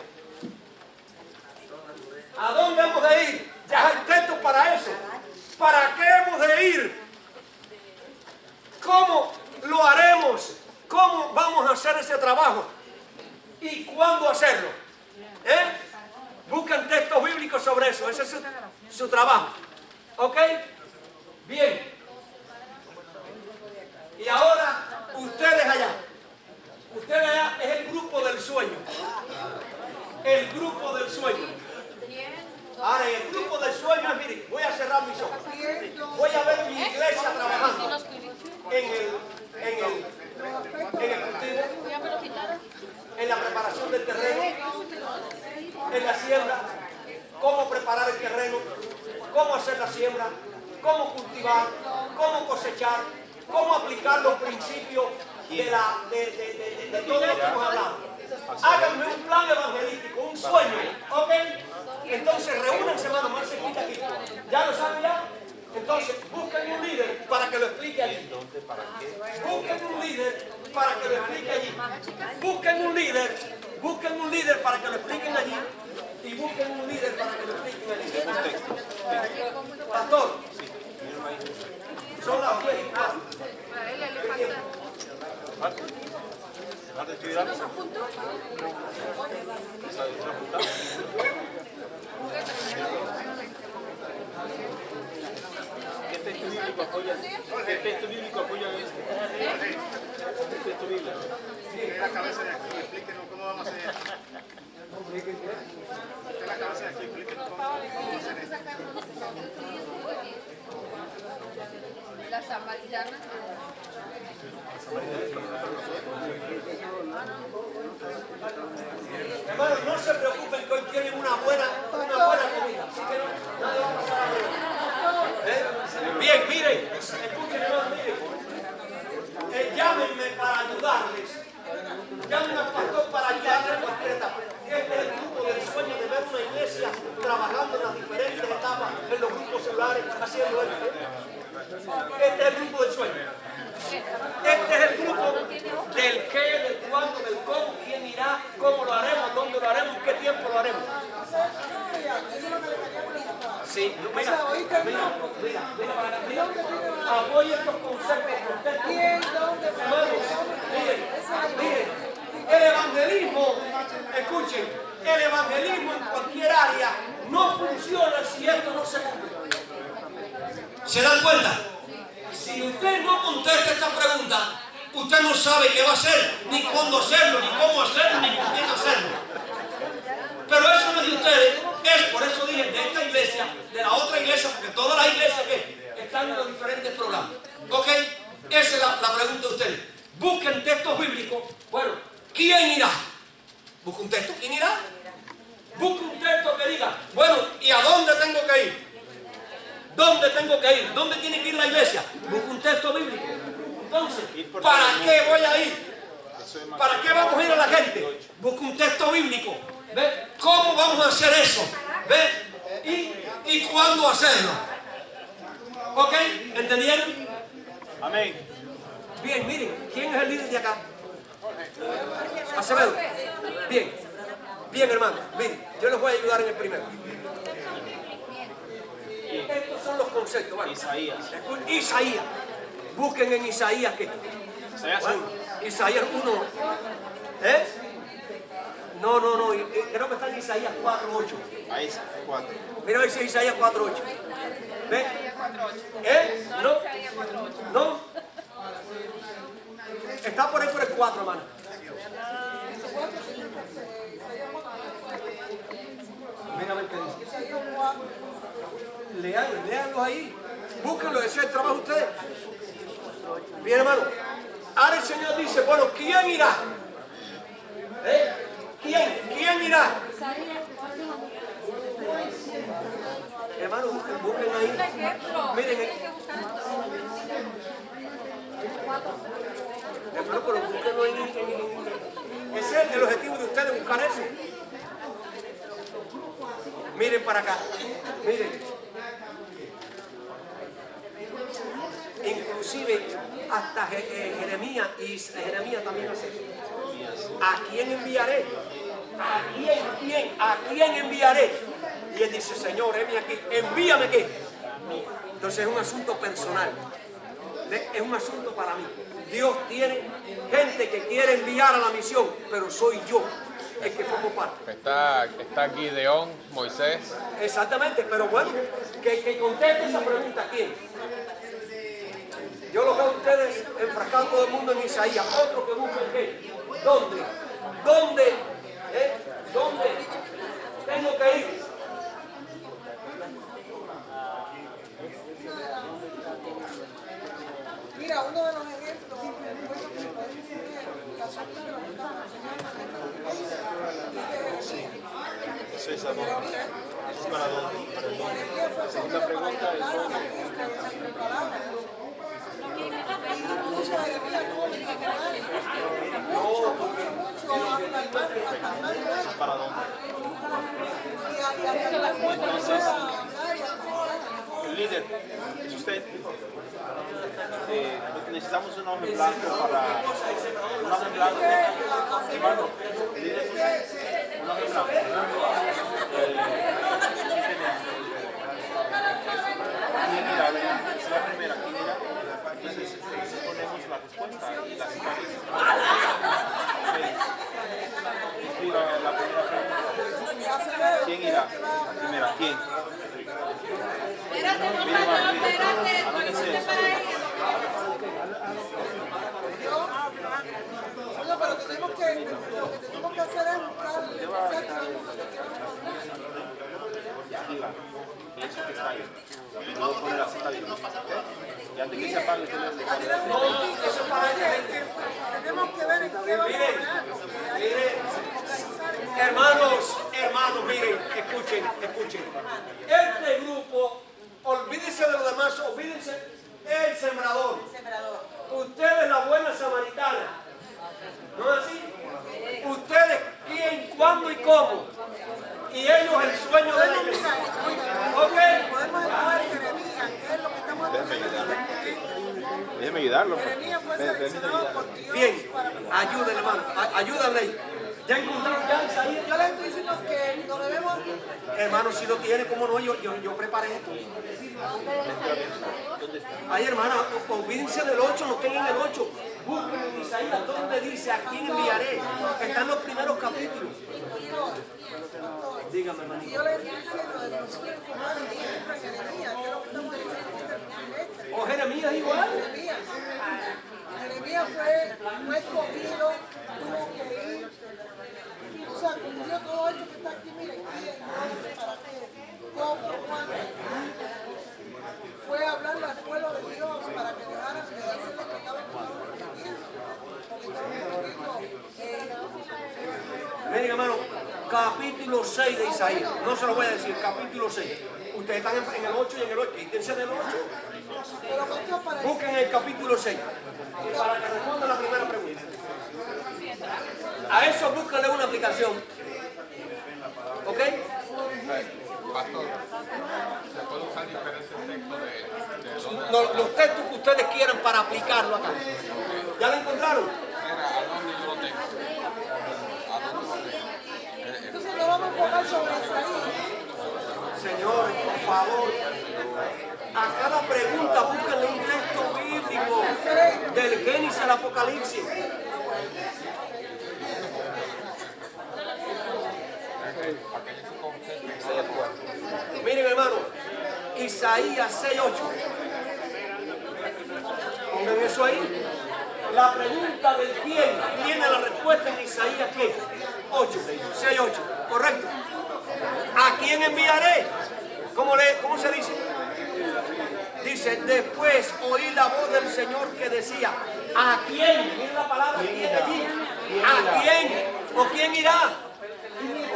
¿A dónde hemos de ir? Ya hay texto para eso. ¿Para qué hemos de ir? ¿Cómo lo haremos? ¿Cómo vamos a hacer ese trabajo? ¿Y cuándo hacerlo? Busquen textos bíblicos sobre eso. Ese es su trabajo. ¿Ok? Bien. Y ahora, ustedes allá es el grupo del sueño. El grupo del sueño. Ahora, el grupo del sueño es, miren, voy a cerrar mis ojos. Voy a ver mi iglesia trabajando en el cultivo, en la preparación del terreno, en la siembra, cómo preparar el terreno, cómo hacer la siembra, cómo cultivar, cómo cosechar, cómo aplicar los principios de todo lo que hemos hablado. Háganme un plan evangelístico, un sueño, ¿ok? Entonces reúnanse, hermano, más cerquita aquí. ¿Ya lo saben ya? Entonces busquen un líder para que lo explique allí. Busquen un líder para que lo explique allí. Busquen un líder para que lo expliquen allí. Y busquen un líder para que lo expliquen allí. Pastor, son las 10:04. ¿Qué texto bíblico apoya? ¿Qué texto bíblico apoya esto? ¿Qué texto bíblico? En la cabeza de aquí, explíquenos cómo vamos a hacer esto. En la cabeza de aquí, explíquenos cómo vamos a hacer esto. La samaritana. Hermanos, no se preocupen que hoy tienen una buena comida. Así que nadie va a pasar hambre. Bien, miren, escuchen, hermanos, miren. Llámenme para ayudarles. Llamen al pastor para ayudarles en cualquier etapa. Este es el grupo del sueño de ver una iglesia trabajando en las diferentes etapas, en los grupos celulares, haciendo esto. Este es el grupo del sueño. Este es el grupo del qué, del cuándo, del cómo, quién irá, cómo lo haremos, dónde lo haremos, qué tiempo lo haremos. Sí, mira, apoya estos conceptos. Miren, el evangelismo, escuchen, el evangelismo en cualquier área no funciona si esto no se cumple. ¿Se dan cuenta? Si usted no contesta esta pregunta, usted no sabe qué va a hacer, ni cuándo hacerlo, ni cómo hacerlo, ni con quién hacerlo. Pero eso no es de ustedes, es por eso dije de esta iglesia, de la otra iglesia, porque todas las iglesias que están en los diferentes programas. ¿Ok? Esa es la pregunta de ustedes. Busquen textos bíblicos. Bueno, ¿quién irá? Busca un texto, ¿quién irá? Busca un texto que diga, bueno, ¿y a dónde tengo que ir? ¿Dónde tengo que ir? ¿Dónde tiene que ir la iglesia? Busca un texto bíblico. Entonces, ¿para qué voy a ir? ¿Para qué vamos a ir a la gente? Busca un texto bíblico. ¿Ves? ¿Cómo vamos a hacer eso? ¿Ves? ¿Y cuándo hacerlo? ¿Ok? ¿Entendieron? Amén. Bien, miren, ¿quién es el líder de acá? Acevedo. Bien, hermano, miren, yo les voy a ayudar en el primero. Estos son los conceptos. Bueno, Isaías. Isaías. Busquen en Isaías qué. Isaías Bueno, 1. Isaías 1. ¿Eh? No. Creo que está en Isaías 4:8. Ahí está, 4. Mira, dice Isaías 4:8. ¿Ves? ¿Eh? ¿No? ¿No? Está por ahí por el 4, hermano. Mira a ver qué dice. Leanlos ahí. Búsquenlo, ese es el trabajo de ustedes. Bien, hermano. Ahora el Señor dice, bueno, ¿quién irá? ¿Quién irá? Hermano, busquen ahí. Miren. Hermano, pero búsquenlo en... Ese es el objetivo de ustedes, buscar eso. Miren para acá. Miren. Inclusive hasta Jeremías y Jeremías también hace eso. ¿A quién enviaré? ¿A quién enviaré? Y él dice, Señor, heme aquí, envíame qué. Entonces es un asunto personal. Es un asunto para mí. Dios tiene gente que quiere enviar a la misión, pero soy yo el que formo parte. Está Gideón, Moisés. Exactamente, pero bueno, que conteste esa pregunta, ¿quién? Yo lo veo a ustedes enfrascados todo el mundo en Isaías. Otro que busquen qué. ¿Dónde? ¿Dónde tengo que ir? Mira, uno de los ejemplos que puedo tener la sombra de lo que estamos enseñando Segunda pregunta es ¿Para dónde? El líder, es usted. Necesitamos un hombre blanco para... Un hombre blanco. Hermano, el líder es usted. Un hombre blanco. ¿Quién irá? Es la primera. ¿Quién irá? Entonces ponemos la respuesta y las imágenes. Escriba la primera pregunta. ¿Quién irá? Primera, ¿quién? Espérate, ponte para ella. Bueno, pero tenemos que, lo que tenemos que hacer es buscar el concepto de Escriba. Eso que está ahí. Luego poner la cita ahí. Y antes que se apague, usted le hace. No, eso es para ella. tenemos que ver en qué vamos a ganar. Miren, hermanos, miren, escuchen. Este grupo, olvídense de lo demás, olvídense el sembrador. Ustedes la buena samaritana. ¿No es así? Ustedes quién, cuándo y cómo. Y ellos el sueño de la iglesia. ¿Ok? Podemos evaluar Jeremías, que es lo que estamos haciendo. Déjeme ayudarlo. Jeremías fue seleccionado por Dios. Bien, para... ayúdenle, hermano, ayúdenle ahí. ¿Ya encontraron ya Isaías? Yo les estoy diciendo que no debemos... Hermano, si lo tiene, ¿cómo no? Yo preparé esto. Ay, hermana, olvídense del 8, no estén en el 8. Busquen en Isaías donde dice a quién enviaré. Están los primeros capítulos. Dígame, hermanito. Yo les estoy diciendo de los Jeremías, que es lo que estamos diciendo. ¿O Jeremías igual? Jeremías fue escogido, tuvo que ir. O sea, cumplió todo esto que está aquí, miren, quién, dónde, para qué, cómo, cuándo. Fue a hablarle al pueblo de Dios para que dejaran de hacer lo que estaban cometiendo. Miren, hermano, capítulo 6 de Isaías. No se lo voy a decir, capítulo 6. Ustedes están en el 8 y en el 8. Quítense del 8. Busquen el capítulo 6. Para que respondan la primera pregunta. A eso búsquenle una aplicación. ¿Ok? Pastor, ¿se puede usar diferentes textos de Los textos que ustedes quieran para aplicarlo acá. ¿Ya lo encontraron? ¿A dónde yo lo tengo? ¿A dónde lo tengo? Entonces no vamos a enfocar sobre Isaías. Señor, favor. A cada pregunta búsquenle un texto bíblico del Génesis al Apocalipsis. Miren, hermano, Isaías 6:8. Pongan eso ahí. La pregunta del quién tiene la respuesta en Isaías ¿qué? 6:8, correcto. ¿A quién enviaré? ¿Cómo se dice? Dice, después oí la voz del Señor que decía, ¿a quién? Miren la palabra, ¿quién allí? ¿A quién? ¿O quién irá?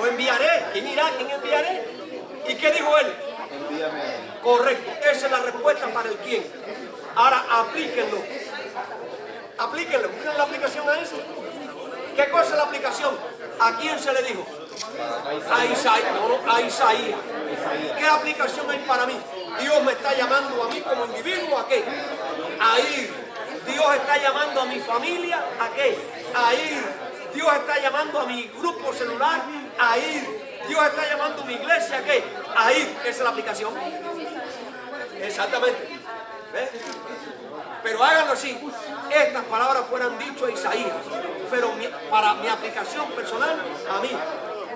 ¿O enviaré? ¿Quién irá? ¿Quién enviaré? ¿Y qué dijo él? Envíame. Correcto, esa es la respuesta para el quién. Ahora aplíquenlo. Aplíquenlo, busquen la aplicación a eso. ¿Qué cosa es la aplicación? ¿A quién se le dijo? A Isaías. No, a Isaías. ¿Qué aplicación hay para mí? Dios me está llamando a mí como individuo, ¿a qué? A ir. Dios está llamando a mi familia, ¿a qué? A ir. Dios está llamando a mi grupo celular, a ir. Dios está llamando a mi iglesia, ¿a qué? A ir. Esa es la aplicación. Exactamente. ¿Ves? Pero háganlo así. Estas palabras fueran dichas a Isaías, pero para mi aplicación personal, a mí,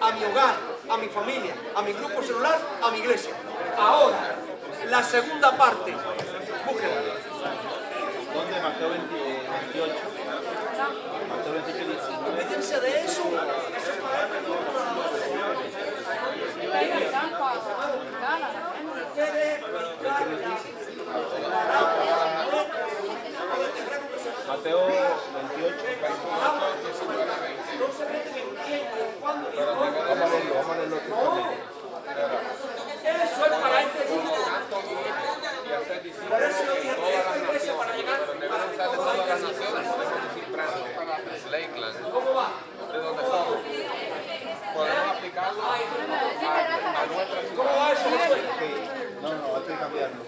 a mi hogar, a mi familia, a mi grupo celular, a mi iglesia. Ahora, la segunda parte, búsquenla. ¿Dónde? Mateo 28. Mateo 28, 19. Olvídense de eso. Mateo 28. Vamos a leerlo Eso es para este mundo. Por eso yo dije que esta iglesia para llegar a todas las naciones. Lakeland, ¿Cómo va? de donde somos. Podemos aplicarlo a nuestra ciudad. ¿Cómo va eso? No, hay que cambiarlo.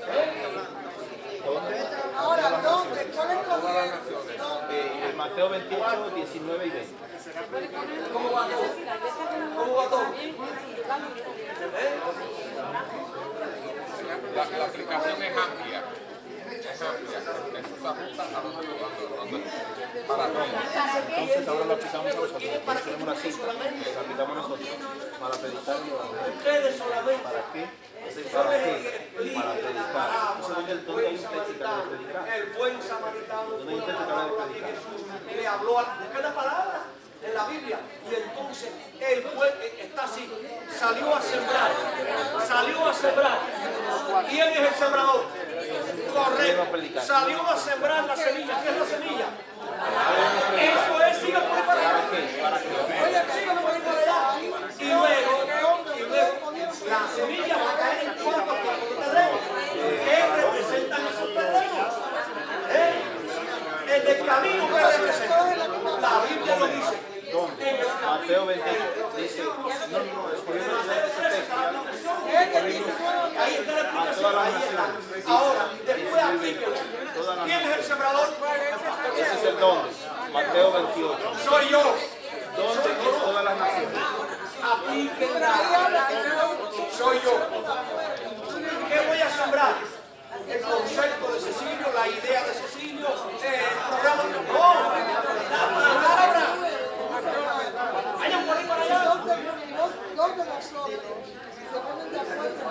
¿Dónde? Ahora, ¿dónde? ¿Cuál es tu Mateo 28, 19 y 20. ¿Cómo va todo? ¿Cómo va todo? La aplicación es amplia. Es amplia. Eso se ajusta a donde para Roma. Entonces ahora lo aplicamos nosotros. Tenemos una cita. Lo aplicamos nosotros para predicar. Ustedes solamente. ¿Para qué? ¿Para qué? Para predicar. Entonces, ¿dónde hay un texto que habla de predicar? El buen samaritano ¿Dónde hay un texto que habla de predicar? le habló a la palabra en la Biblia y entonces él está así, salió a sembrar. ¿Quién es el sembrador? Correcto, salió a sembrar la semilla. ¿Qué es la semilla? Eso es, siga por ahí para allá. Oye, siga por ahí para allá. Y luego la semilla va a caer en cuatro terrenos. ¿Qué representan esos terrenos? El del camino que representa. La Biblia lo dice. Mateo 28 dice, Ahí está la explicación, ahí está. Ahora, después aplíquelo. ¿Quién es el sembrador? ese es el dónde. Mateo 28. Soy yo. ¿Dónde es todas las naciones? Aplíquenlo. Soy yo. ¿Qué voy a sembrar? El concepto de Cecilio, la idea de Cecilio, el programa. No, la palabra. Vayan por ahí para allá. ¿Dónde nosotros se ponen de acuerdo?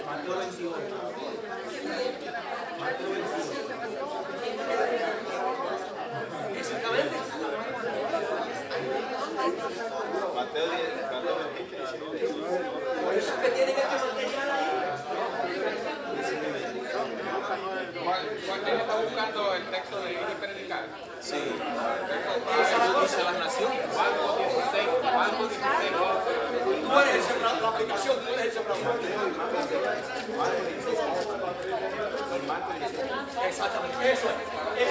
Mateo 28. Exactamente. Mateo 28, 19. Por eso es que tienen este material ahí. ¿Cuál está buscando el texto de ir y predicar? Sí. Dice las naciones. Marcos 16. Marcos 16. Tú eres el sembrador, la aplicación, tú eres el sembrador. Exactamente, eso es.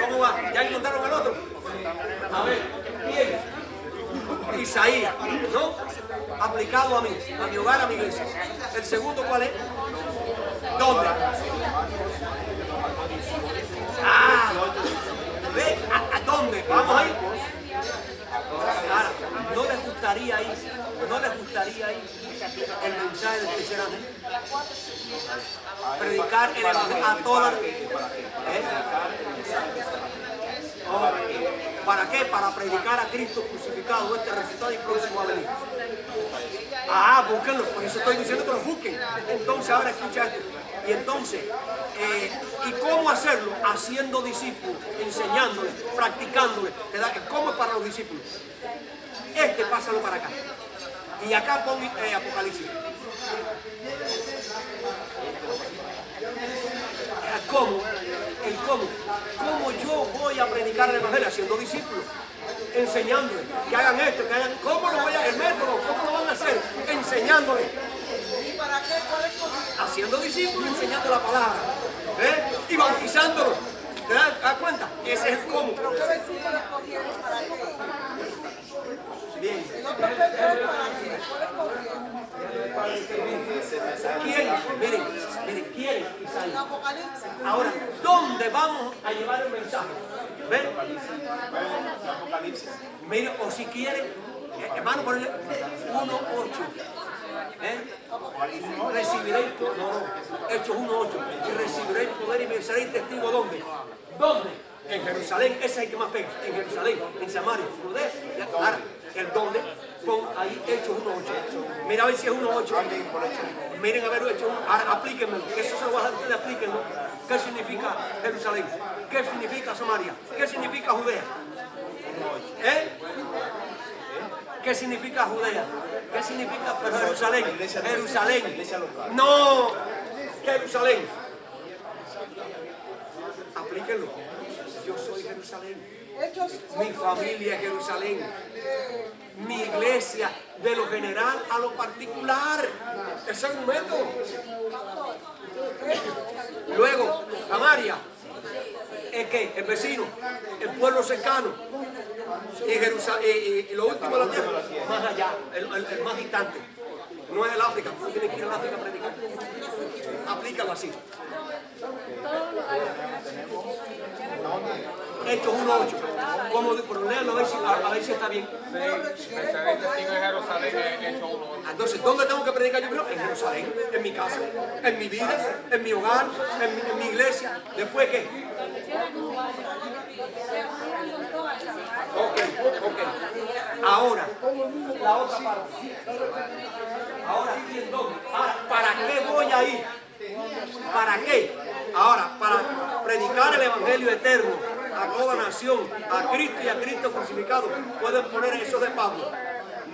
¿Cómo va? ¿Ya encontraron el otro? A ver, bien. Isaías, ¿no? Aplicado a mí, a mi hogar, a mi iglesia. ¿El segundo cuál es? ¿Dónde? ¿Ve? ¿A dónde? Vamos a ir. Ahora, no les gusta. gustaría ir? ¿No les gustaría ir el mensaje del tercer ángel? Predicar el evangelio a todas. ¿Para qué? Para predicar a Cristo crucificado, este resucitado y próximo a venir. Ah, búsquenlo, por eso estoy diciendo que lo busquen. Entonces, ahora escucha esto. Y entonces, ¿y cómo hacerlo? Haciendo discípulos, enseñándoles, practicándoles. ¿Verdad? ¿Cómo es para los discípulos? Pásalo para acá. Y acá pon Apocalipsis. ¿Cómo? El cómo. ¿Cómo yo voy a predicar el evangelio? Haciendo discípulos, enseñándoles que hagan esto, que hagan. ¿Cómo lo voy a? El método, ¿cómo lo van a hacer? Enseñándoles. ¿Y para qué? ¿Cuál es el Haciendo discípulos, enseñando la palabra. Y bautizándolos. ¿Te das cuenta? Ese es el cómo. ¿Pero qué versículo escogieron para qué? Bien. El otro Pedro es para qué. ¿Cuál escogieron? ¿Quién? Miren, ¿quién? En Apocalipsis. Ahora, ¿dónde vamos a llevar el mensaje? ¿Ven? Apocalipsis. Miren, o si quieren, hermano, por ejemplo, 1:8. Recibiréis poder, Hechos 1:8. Y recibiréis poder y me seréis testigo, ¿dónde? ¿Dónde? En Jerusalén, ese es el que más pega. En Jerusalén, en Samaria, Judea. Ahora, el dónde, pon ahí Hechos 1:8. Mira a ver si es 1:8. Miren a ver Hechos 1. Ahora aplíquenmelo. Eso se lo voy a dejar a ustedes, aplíquenlo. ¿Qué significa Jerusalén? ¿Qué significa Samaria? ¿Qué significa Judea? ¿Qué significa Judea? ¿Qué significa Jerusalén? Jerusalén. No, Jerusalén. Aplíquenlo. Yo soy Jerusalén. Mi familia es Jerusalén. Mi iglesia, de lo general a lo particular. Ese es un método. Luego, Samaria. ¿El qué? El vecino, el pueblo cercano. Y Jerusalén, y lo último de la tierra, más allá, el más distante. No es el África, tú tienes que ir al África a predicar. Aplícalo así. Hechos 1:8. Como por leerlo, a ver si está bien. Seré testigo en Jerusalén, Hechos 1:8. Entonces, ¿dónde tengo que predicar yo primero? En Jerusalén, en mi casa, en mi vida, en mi hogar, en mi iglesia. ¿Después qué? Ok. Ahora, la otra parte. Ahora, ¿quién dónde? ¿Para qué voy a ir? ¿Para qué? Ahora, para predicar el evangelio eterno a toda nación, a Cristo y a Cristo crucificado. Pueden poner eso de Pablo.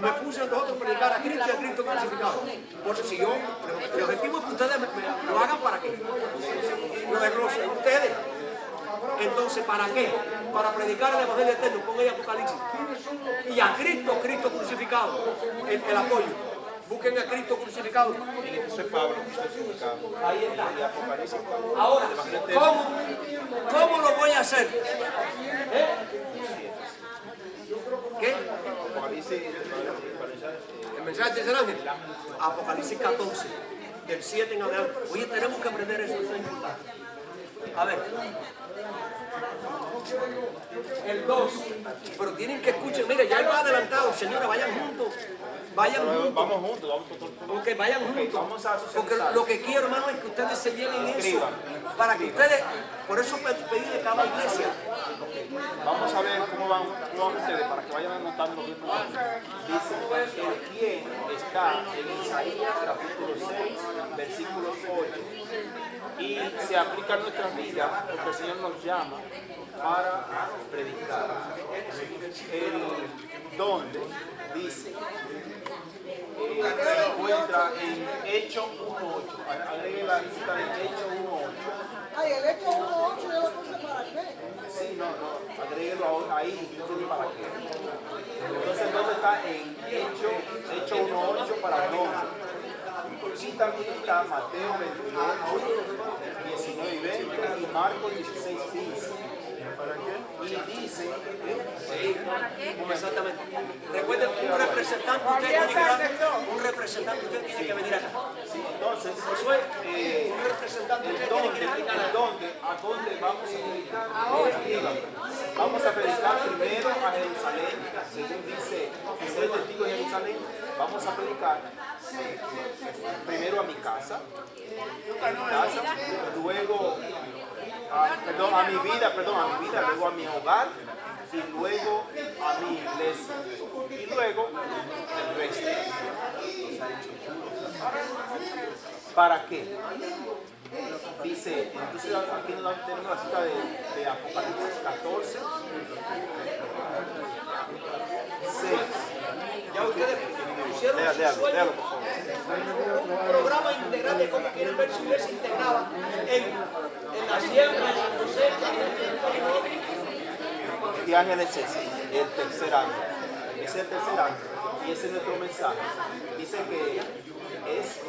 Me puse a nosotros a predicar a Cristo y a Cristo crucificado. Porque si yo, el objetivo es que ustedes lo hagan para qué. Lo desglosen ustedes. Entonces, ¿para qué? Para predicar el evangelio eterno. Pongan ahí Apocalipsis. Y a Cristo, Cristo crucificado. El apoyo. Busquen a Cristo crucificado. Eso es Pablo, crucificado. Ahí está. Ahora, ¿cómo lo voy a hacer? ¿Qué? El mensaje de tercer ángel. Apocalipsis 14, del 7 en adelante. Oye, tenemos que aprender eso, eso es importante. A ver. El 2. Pero tienen que escuchar. Mira, ya él va adelantado. Señora, vayan juntos. Vayan juntos. Vamos juntos, vamos todos. Ok, vayan juntos. Vamos a Porque lo que quiero, hermano, es que ustedes se lleven eso. Para que ustedes, por eso pedí de cada iglesia. Vamos a ver cómo van ustedes para que vayan anotando. Dice, el quién está en Isaías capítulo 6, versículo 8. Y se aplica a nuestras vidas porque el Señor nos llama para predicar. El donde dice, se encuentra en Hechos 1:8. Agregue la lista de Hechos 1:8. Ay, el Hechos 1:8 yo lo puse para qué. Sí, no, agréguelo ahí, no tiene para qué. Entonces, ¿dónde está? En Hechos 1:8 para dónde. Y también está Mateo 28, 19 y 20 y Marcos 16, 15. Y dice, Exactamente. Recuerden, un representante, usted tiene que venir acá. entonces, Eso es, un representante, usted tiene que venir acá. ¿a dónde vamos a predicar? Vamos a predicar primero a Jerusalén, según dice y seré testigo en Jerusalén. Vamos a predicar primero a mi casa, luego a mi vida, luego a mi hogar y luego a mi iglesia y luego el resto. ¿Para qué? Dice, entonces aquí tenemos la cita de Apocalipsis 14, 6. Ya ustedes pusieron su sueño, un programa integral de cómo quieren ver su iglesia integrada en la siembra, en la cosecha. ¿Qué ángel es ese? El tercer ángel. Ese es el tercer ángel y ese es nuestro mensaje. Dice que es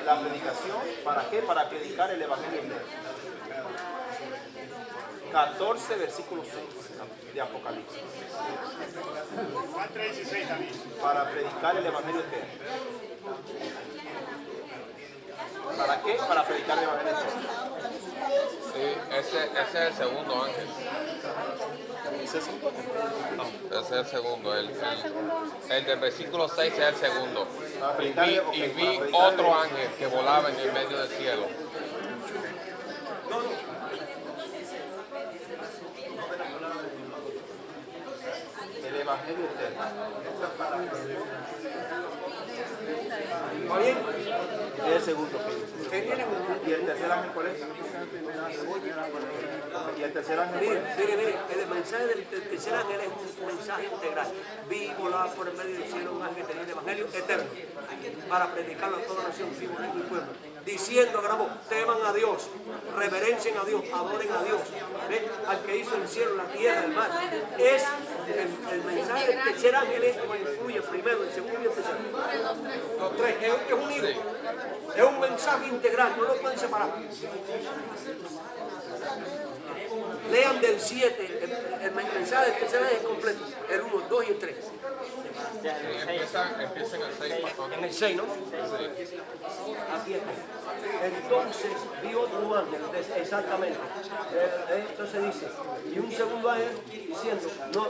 la predicación, ¿para qué? Para predicar el evangelio eterno. 14 versículo 6 de Apocalipsis. Juan 3:16 también. Para predicar el evangelio eterno. ¿Para qué? Para predicar el evangelio eterno. Sí, ese es el segundo ángel. ¿Ese es el segundo? No, ese es el segundo. El del versículo 6 es el segundo. Y vi otro ángel que volaba en el medio del cielo. El evangelio eterno. ¿Va bien? Es el segundo. ¿Y el tercer ángel cuál es? ¿Y el tercer ángel cuál es? Mire, el mensaje del tercer ángel es un mensaje integral. Vi volar por el medio del cielo un ángel que tenía el evangelio eterno para predicarlo a toda nación, tribu, lengua y pueblo, diciendo, grabó, teman a Dios, reverencien a Dios, adoren a Dios, ¿ven? Al que hizo el cielo, la tierra, el mar. Es el mensaje del tercer ángel es que incluye primero, el segundo y el tercero. Los tres, es unido. Es un mensaje integral, no lo pueden separar. Lean del 7, el mensaje del tercer ángel es completo, el 1, el 2 y el 3. Sí, empieza en el 6, pastor. En el 6, ¿no? Sí. Aquí está. Entonces vi otro ángel, exactamente. Entonces dice, y un segundo ángel diciendo, no,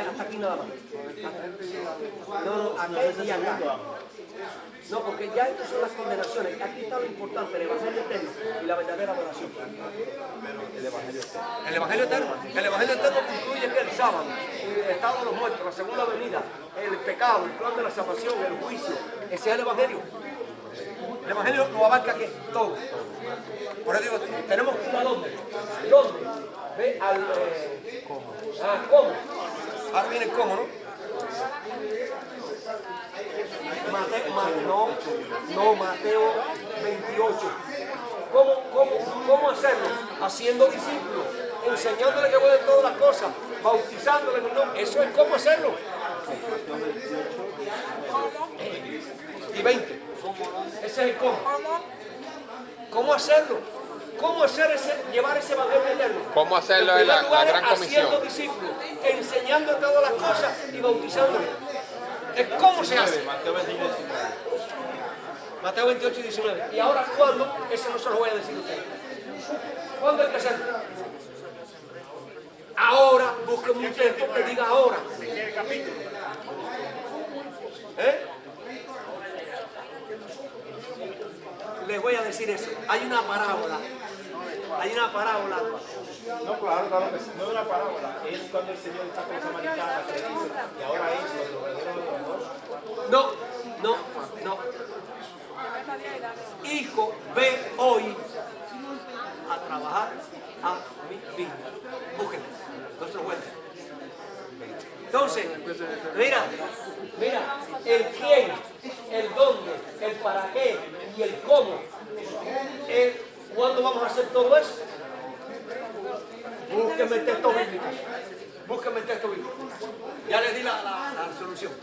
hasta aquí nada más. No, aquí y acá. No, porque ya estas son las condenaciones. Aquí está lo importante, el evangelio eterno y la verdadera adoración. El evangelio eterno. El evangelio eterno. El evangelio eterno incluye que el sábado, el estado de los muertos, la segunda venida, el pecado, el plan de la salvación, el juicio. Ese es el evangelio. El evangelio lo abarca ¿qué? Todo. Por eso digo, tenemos que ir a dónde. ¿Dónde? Ve al ¿cómo? Ah, ¿cómo? Ahora viene el cómo, ¿no? Mateo 28. ¿Cómo hacerlo? Haciendo discípulos, enseñándole que pueden todas las cosas, bautizándole en el nombre. Eso es cómo hacerlo. Y 20. Ese es el cómo. ¿Cómo hacerlo? ¿Cómo llevar ese evangelio eterno? ¿Cómo hacerlo en la gran comisión? Haciendo discípulos, enseñando todas las cosas y bautizándole. Es cómo se hace. Mateo 28 y 19. ¿Y ahora cuándo? Eso no se lo voy a decir a ustedes. ¿Cuándo hay que hacerlo? Ahora, busquen un texto que diga ahora. ¿Eh? Les voy a decir eso. Hay una parábola. No, claro que sí. No es una parábola. Es cuando el Señor está con la samaritana que le dice, y ahora es los verdaderos adoradores. No. Hijo, ve hoy a trabajar a mi viña. Búsquenlo. Nuestro juez. Entonces, mira, el quién, el dónde, el para qué y el cómo. ¿Cuándo vamos a hacer todo eso? Búsquenme el texto bíblico. Ya les di la solución.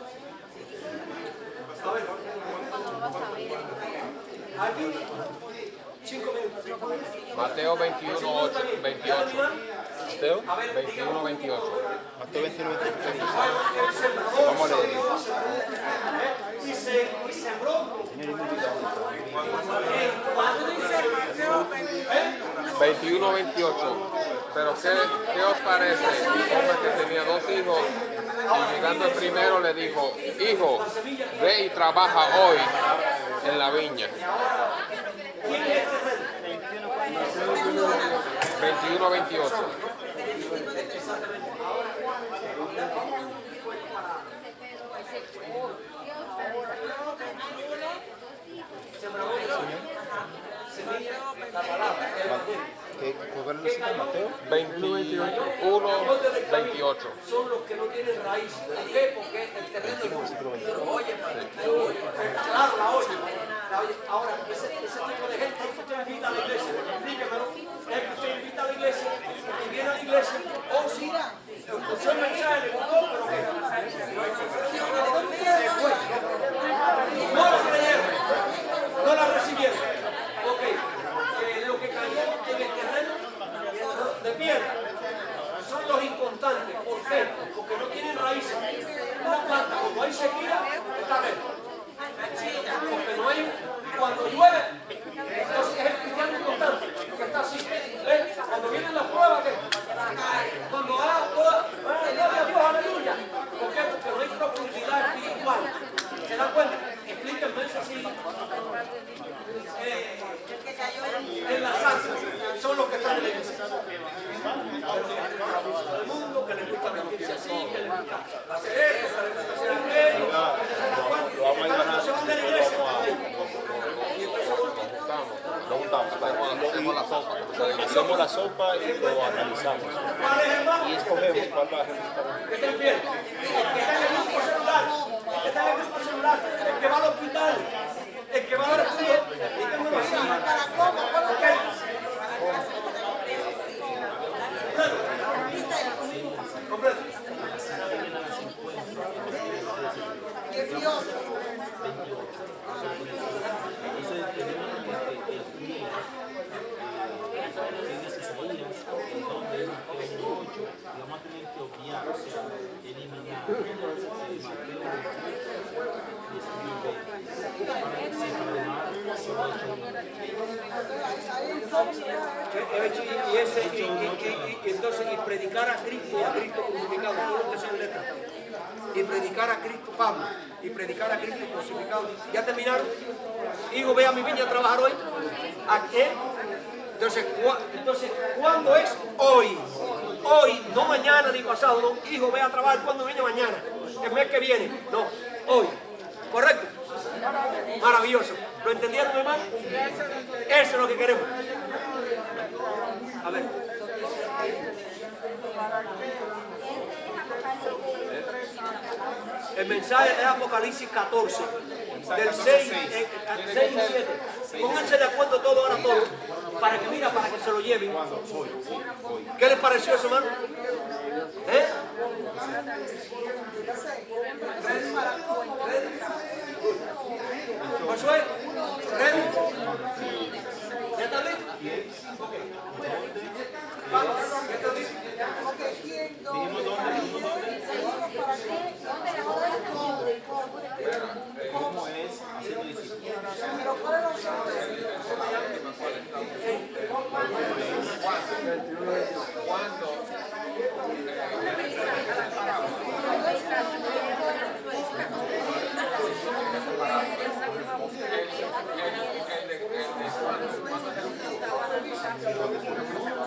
A ver. Aquí, 5 minutos. Mateo 21, 28. Mateo 21, 28. Mateo 21, 28. Vamos a leer. Y sembró. 21, 28. Pero ¿qué os parece? Un hombre que tenía 2 hijos Y llegando el primero le dijo, hijo, ve y trabaja hoy en la viña. 21-28. ¿Qué versículo Mateo? 21-28. Son los que no tienen raíz. ¿Por qué? Porque el terreno es lo oye, claro, la oye. Ahora, ese tipo de gente que usted invita a la iglesia, explíquemelo, es que usted invita a la iglesia y viene a la iglesia, sí, escuchó el mensaje, le gustó, pero que se fue. No la creyeron, no la recibieron. Ok, lo que cayó en el terreno de piedra son los inconstantes. ¿Por qué? Porque no tienen raíces. Una planta, cuando hay sequía, está verde. Porque no hay, cuando llueve, entonces es el cristiano inconstante, que está así. ¿Ves? Cuando vienen las pruebas, ¿qué? Cuando gloria a Dios, aleluya. ¿Por qué? Porque no hay profundidad espiritual. ¿Se dan cuenta? Explíquenme eso así. En la salsa son los que están en la iglesia. El mundo que les gusta vestirse así, que les gusta hacer esto, que les gusta hacer aquello. Se van de la iglesia. Lo untamos. Hacemos la sopa. Hacemos la sopa y lo analizamos. ¿Cuál es, hermano? Y escogemos cuál va a ejecutar. ¿Qué te refieres? El que está en el grupo celular, el que está en el grupo celular, el que va al hospital, el que va a dar estudio, explíquenmelo así. ¿Ok? ¿Completo? Vamos a tener que obviar, o sea, eliminar Y entonces predicar a Cristo crucificado, todo eso en letra. Y predicar a Cristo, Pablo, y predicar a Cristo crucificado. ¿Ya terminaron? Hijo, ve a mi viña a trabajar hoy. ¿A qué? Entonces, ¿cuándo es? Hoy. Hoy, no mañana ni pasado. No. Hijo, ve a trabajar cuando viene mañana. El mes que viene. No, hoy. ¿Correcto? Maravilloso. ¿Lo entendieron, hermano? Eso es lo que queremos. A ver. El mensaje es Apocalipsis 14, del 6 y 7. Pónganse de acuerdo todo ahora todo, para que mira, para que se lo lleven. ¿Qué les pareció eso, hermano? Josué, ¿ready? ¿Ya está listo? Vamos, ¿ya está listo? Dijimos dónde. ¿Cómo es haciendo disciplina?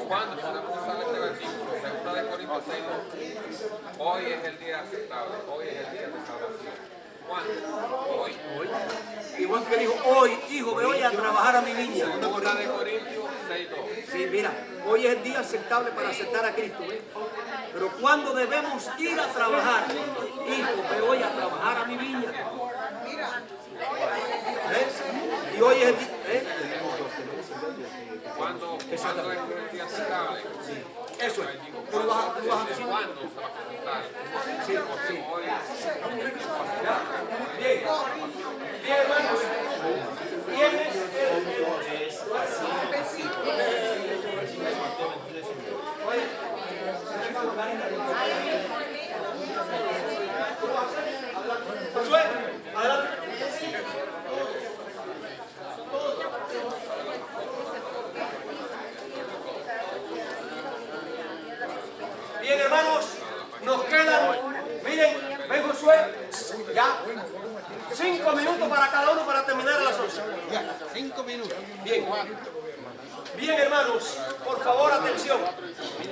¿Cuándo podemos usar este versículo? Segunda de Corintios 6. Hoy es el día aceptable. Hoy es el día de salvación. ¿Cuándo? Hoy. Igual que dijo, hoy, hijo, me voy a trabajar a mi viña. Segunda de Corintios 6:2. Sí, mira, hoy es el día aceptable para aceptar a Cristo. Pero cuando debemos ir a trabajar, hijo, me voy a trabajar a mi viña. Y hoy es el día. ¿Cuándo es el día aceptable? Eso es. Tú vas a decir. ¿Cuándo se va a presentar? Sí. Hoy. Bien. Bien, hermanos. ¿Quién es Josué, adelante. Bien, hermanos, nos quedan, miren, cada uno para terminar a las 11. 5 minutos. Bien. Bien, hermanos, por favor, atención.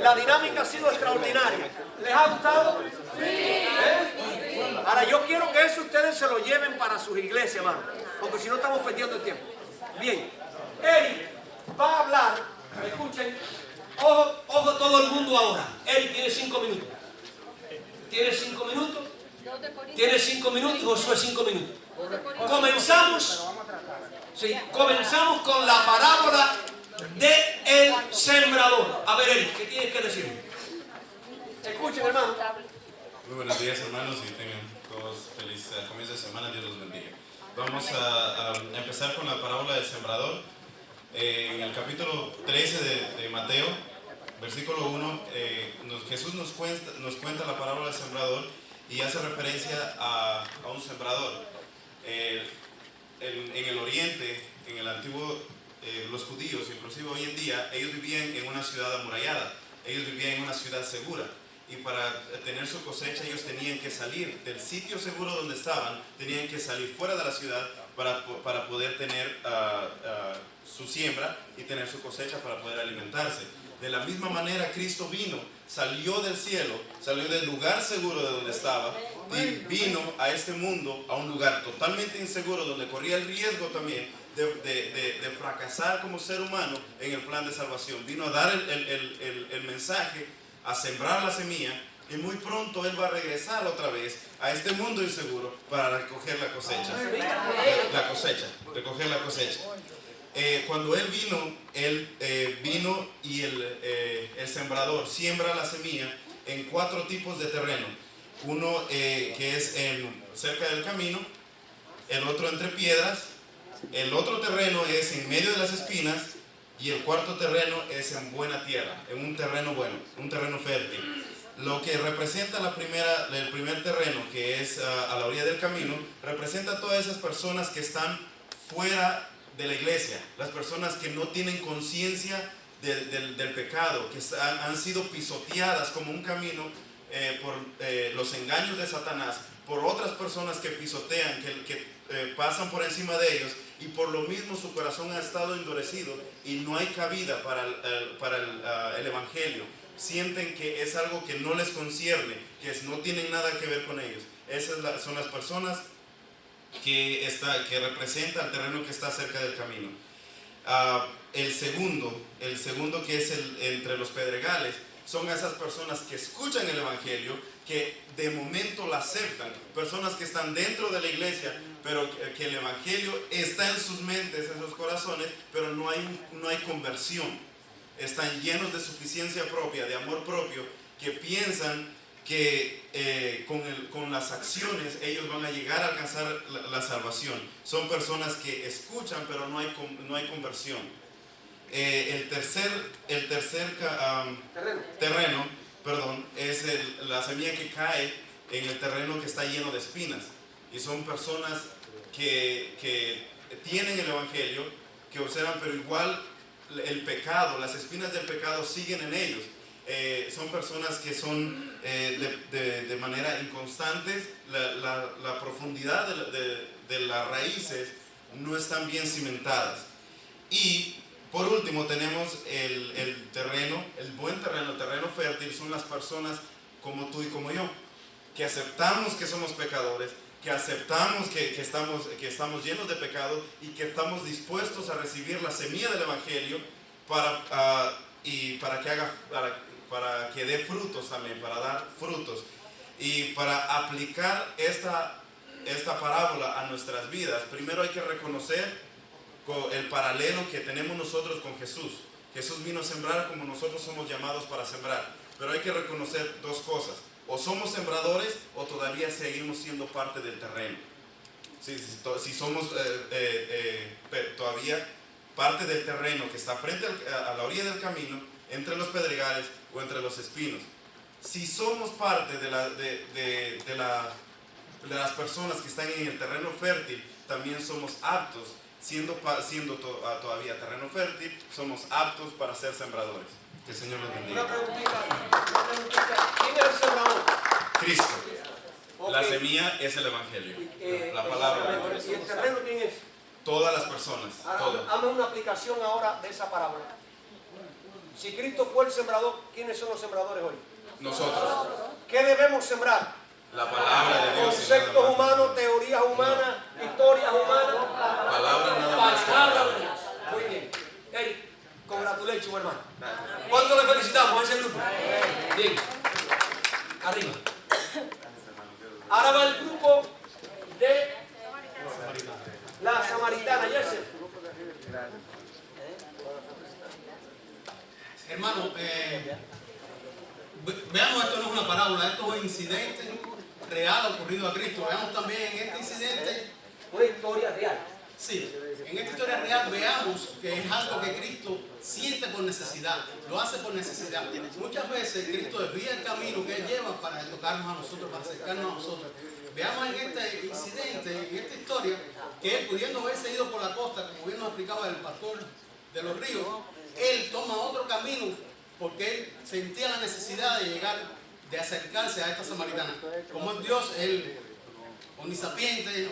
La dinámica ha sido extraordinaria. ¿Les ha gustado? Sí. Ahora, yo quiero que eso ustedes se lo lleven para sus iglesias, hermano, porque si no estamos perdiendo el tiempo. Bien. Eric va a hablar. Escuchen. Ojo todo el mundo ahora. Eric tiene 5 minutos. ¿Tiene 5 minutos? Tiene 5 minutos y Josué 5 minutos. Comenzamos con la parábola de el sembrador. A ver, Eric, ¿qué tienes que decir? Escuchen, hermano. Muy buenos días, hermanos, y tengan todos feliz comienzo de semana. Dios los bendiga. Vamos a empezar con la parábola del sembrador. En el capítulo 13 de Mateo, versículo 1, Jesús nos cuenta la parábola del sembrador y hace referencia a un sembrador. En el oriente, en el antiguo, los judíos, inclusive hoy en día, ellos vivían en una ciudad amurallada, ellos vivían en una ciudad segura. Y para tener su cosecha ellos tenían que salir del sitio seguro donde estaban, tenían que salir fuera de la ciudad para poder tener su siembra y tener su cosecha para poder alimentarse. De la misma manera Cristo vino, salió del cielo, salió del lugar seguro de donde estaba y vino a este mundo, a un lugar totalmente inseguro donde corría el riesgo también de fracasar como ser humano en el plan de salvación. Vino a dar el mensaje, a sembrar la semilla, y muy pronto Él va a regresar otra vez a este mundo inseguro para recoger la cosecha. Recoger la cosecha. Cuando Él vino y el sembrador siembra la semilla en 4 tipos de terreno. Uno que es cerca del camino, el otro entre piedras, el otro terreno es en medio de las espinas, y el cuarto terreno es en buena tierra, en un terreno bueno, un terreno fértil. Lo que representa el primer terreno, que es a la orilla del camino, representa a todas esas personas que están fuera de la iglesia, las personas que no tienen conciencia del pecado, que han sido pisoteadas como un camino por los engaños de Satanás, por otras personas que pisotean, que pasan por encima de ellos, y por lo mismo su corazón ha estado endurecido y no hay cabida para el Evangelio. Sienten que es algo que no les concierne, que no tienen nada que ver con ellos. Esas son las personas que representa el terreno que está cerca del camino. El segundo que es entre los pedregales, son esas personas que escuchan el Evangelio, que de momento la aceptan, personas que están dentro de la iglesia, pero que el Evangelio está en sus mentes, en sus corazones, pero no hay conversión. Están llenos de suficiencia propia, de amor propio, que piensan que con las acciones ellos van a llegar a alcanzar la salvación. Son personas que escuchan, pero no hay conversión. El tercer terreno, es la semilla que cae en el terreno que está lleno de espinas. Y son personas que tienen el Evangelio, que observan, pero igual el pecado, las espinas del pecado siguen en ellos. Son personas que son de manera inconstantes, la profundidad de las raíces no están bien cimentadas. Y por último tenemos el terreno, el buen terreno, el terreno fértil. Son las personas como tú y como yo, que aceptamos que somos pecadores, que aceptamos que estamos llenos de pecado y que estamos dispuestos a recibir la semilla del Evangelio para que dé frutos también, para dar frutos. Y para aplicar esta parábola a nuestras vidas, primero hay que reconocer el paralelo que tenemos nosotros con Jesús. Jesús vino a sembrar como nosotros somos llamados para sembrar. Pero hay que reconocer 2 cosas. O somos sembradores o todavía seguimos siendo parte del terreno. Si somos todavía parte del terreno que está frente a la orilla del camino, entre los pedregales o entre los espinos. Si somos parte de las personas que están en el terreno fértil, también somos aptos, siendo todavía terreno fértil, somos aptos para ser sembradores. Que el Señor nos bendiga. Una preguntita. ¿Quién es el sembrador? Cristo. La semilla es el evangelio. La palabra de ¿Y el Dios. terreno quién es? Todas las personas. Todas. Hazme una aplicación ahora de esa parábola. Si Cristo fue el sembrador, ¿quiénes son los sembradores hoy? Nosotros. ¿Qué debemos sembrar? La palabra de Dios. Conceptos humanos, teorías humanas, historias humanas. Palabra nada más. Palabra de Dios. Muy bien. Eric, congratulations, hermano. ¿Cuánto le felicitamos a ese grupo? Bien. Arriba. Ahora va el grupo de la samaritana. Yesel. Hermano, veamos, esto no es una parábola, esto es un incidente real ocurrido a Cristo. Veamos también en este incidente una historia real. Sí, en esta historia real veamos que es algo que Cristo siente por necesidad, lo hace por necesidad. Muchas veces Cristo desvía el camino que Él lleva para tocarnos a nosotros, para acercarnos a nosotros. Veamos en este incidente, en esta historia, que Él, pudiendo haberse ido por la costa, como bien nos explicaba el pastor de los ríos, Él toma otro camino porque Él sentía la necesidad de llegar, de acercarse a esta samaritana. Como es Dios, Él omnisapiente,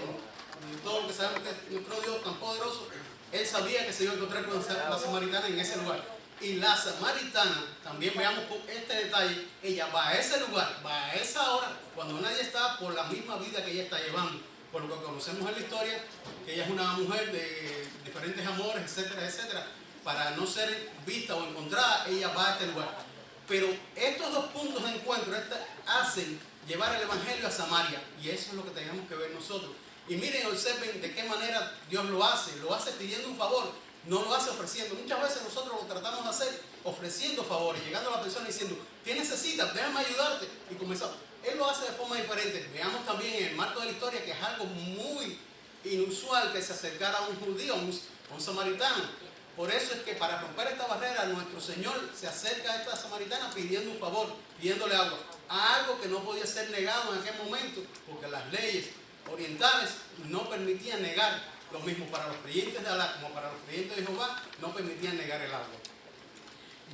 todo lo que sabemos que es nuestro Dios tan poderoso, Él sabía que se iba a encontrar con la samaritana en ese lugar. Y la samaritana, también veamos este detalle, ella va a ese lugar, va a esa hora, cuando nadie está, por la misma vida que ella está llevando. Por lo que conocemos en la historia, que ella es una mujer de diferentes amores, etcétera, etcétera. Para no ser vista o encontrada, ella va a este lugar. Pero estos dos puntos de encuentro hacen llevar el evangelio a Samaria. Y eso es lo que tenemos que ver nosotros. Y miren, observen de qué manera Dios lo hace pidiendo un favor, no lo hace ofreciendo. Muchas veces nosotros lo tratamos de hacer ofreciendo favores, llegando a la persona diciendo, ¿qué necesitas? Déjame ayudarte. Y comenzamos. Él lo hace de forma diferente. Veamos también en el marco de la historia que es algo muy inusual que se acercara a un judío, a un samaritano. Por eso es que para romper esta barrera, nuestro Señor se acerca a esta samaritana pidiendo un favor, pidiéndole agua. Algo que no podía ser negado en aquel momento, porque las leyes orientales no permitían negar lo mismo para los creyentes de Alá como para los creyentes de Jehová, no permitían negar el agua.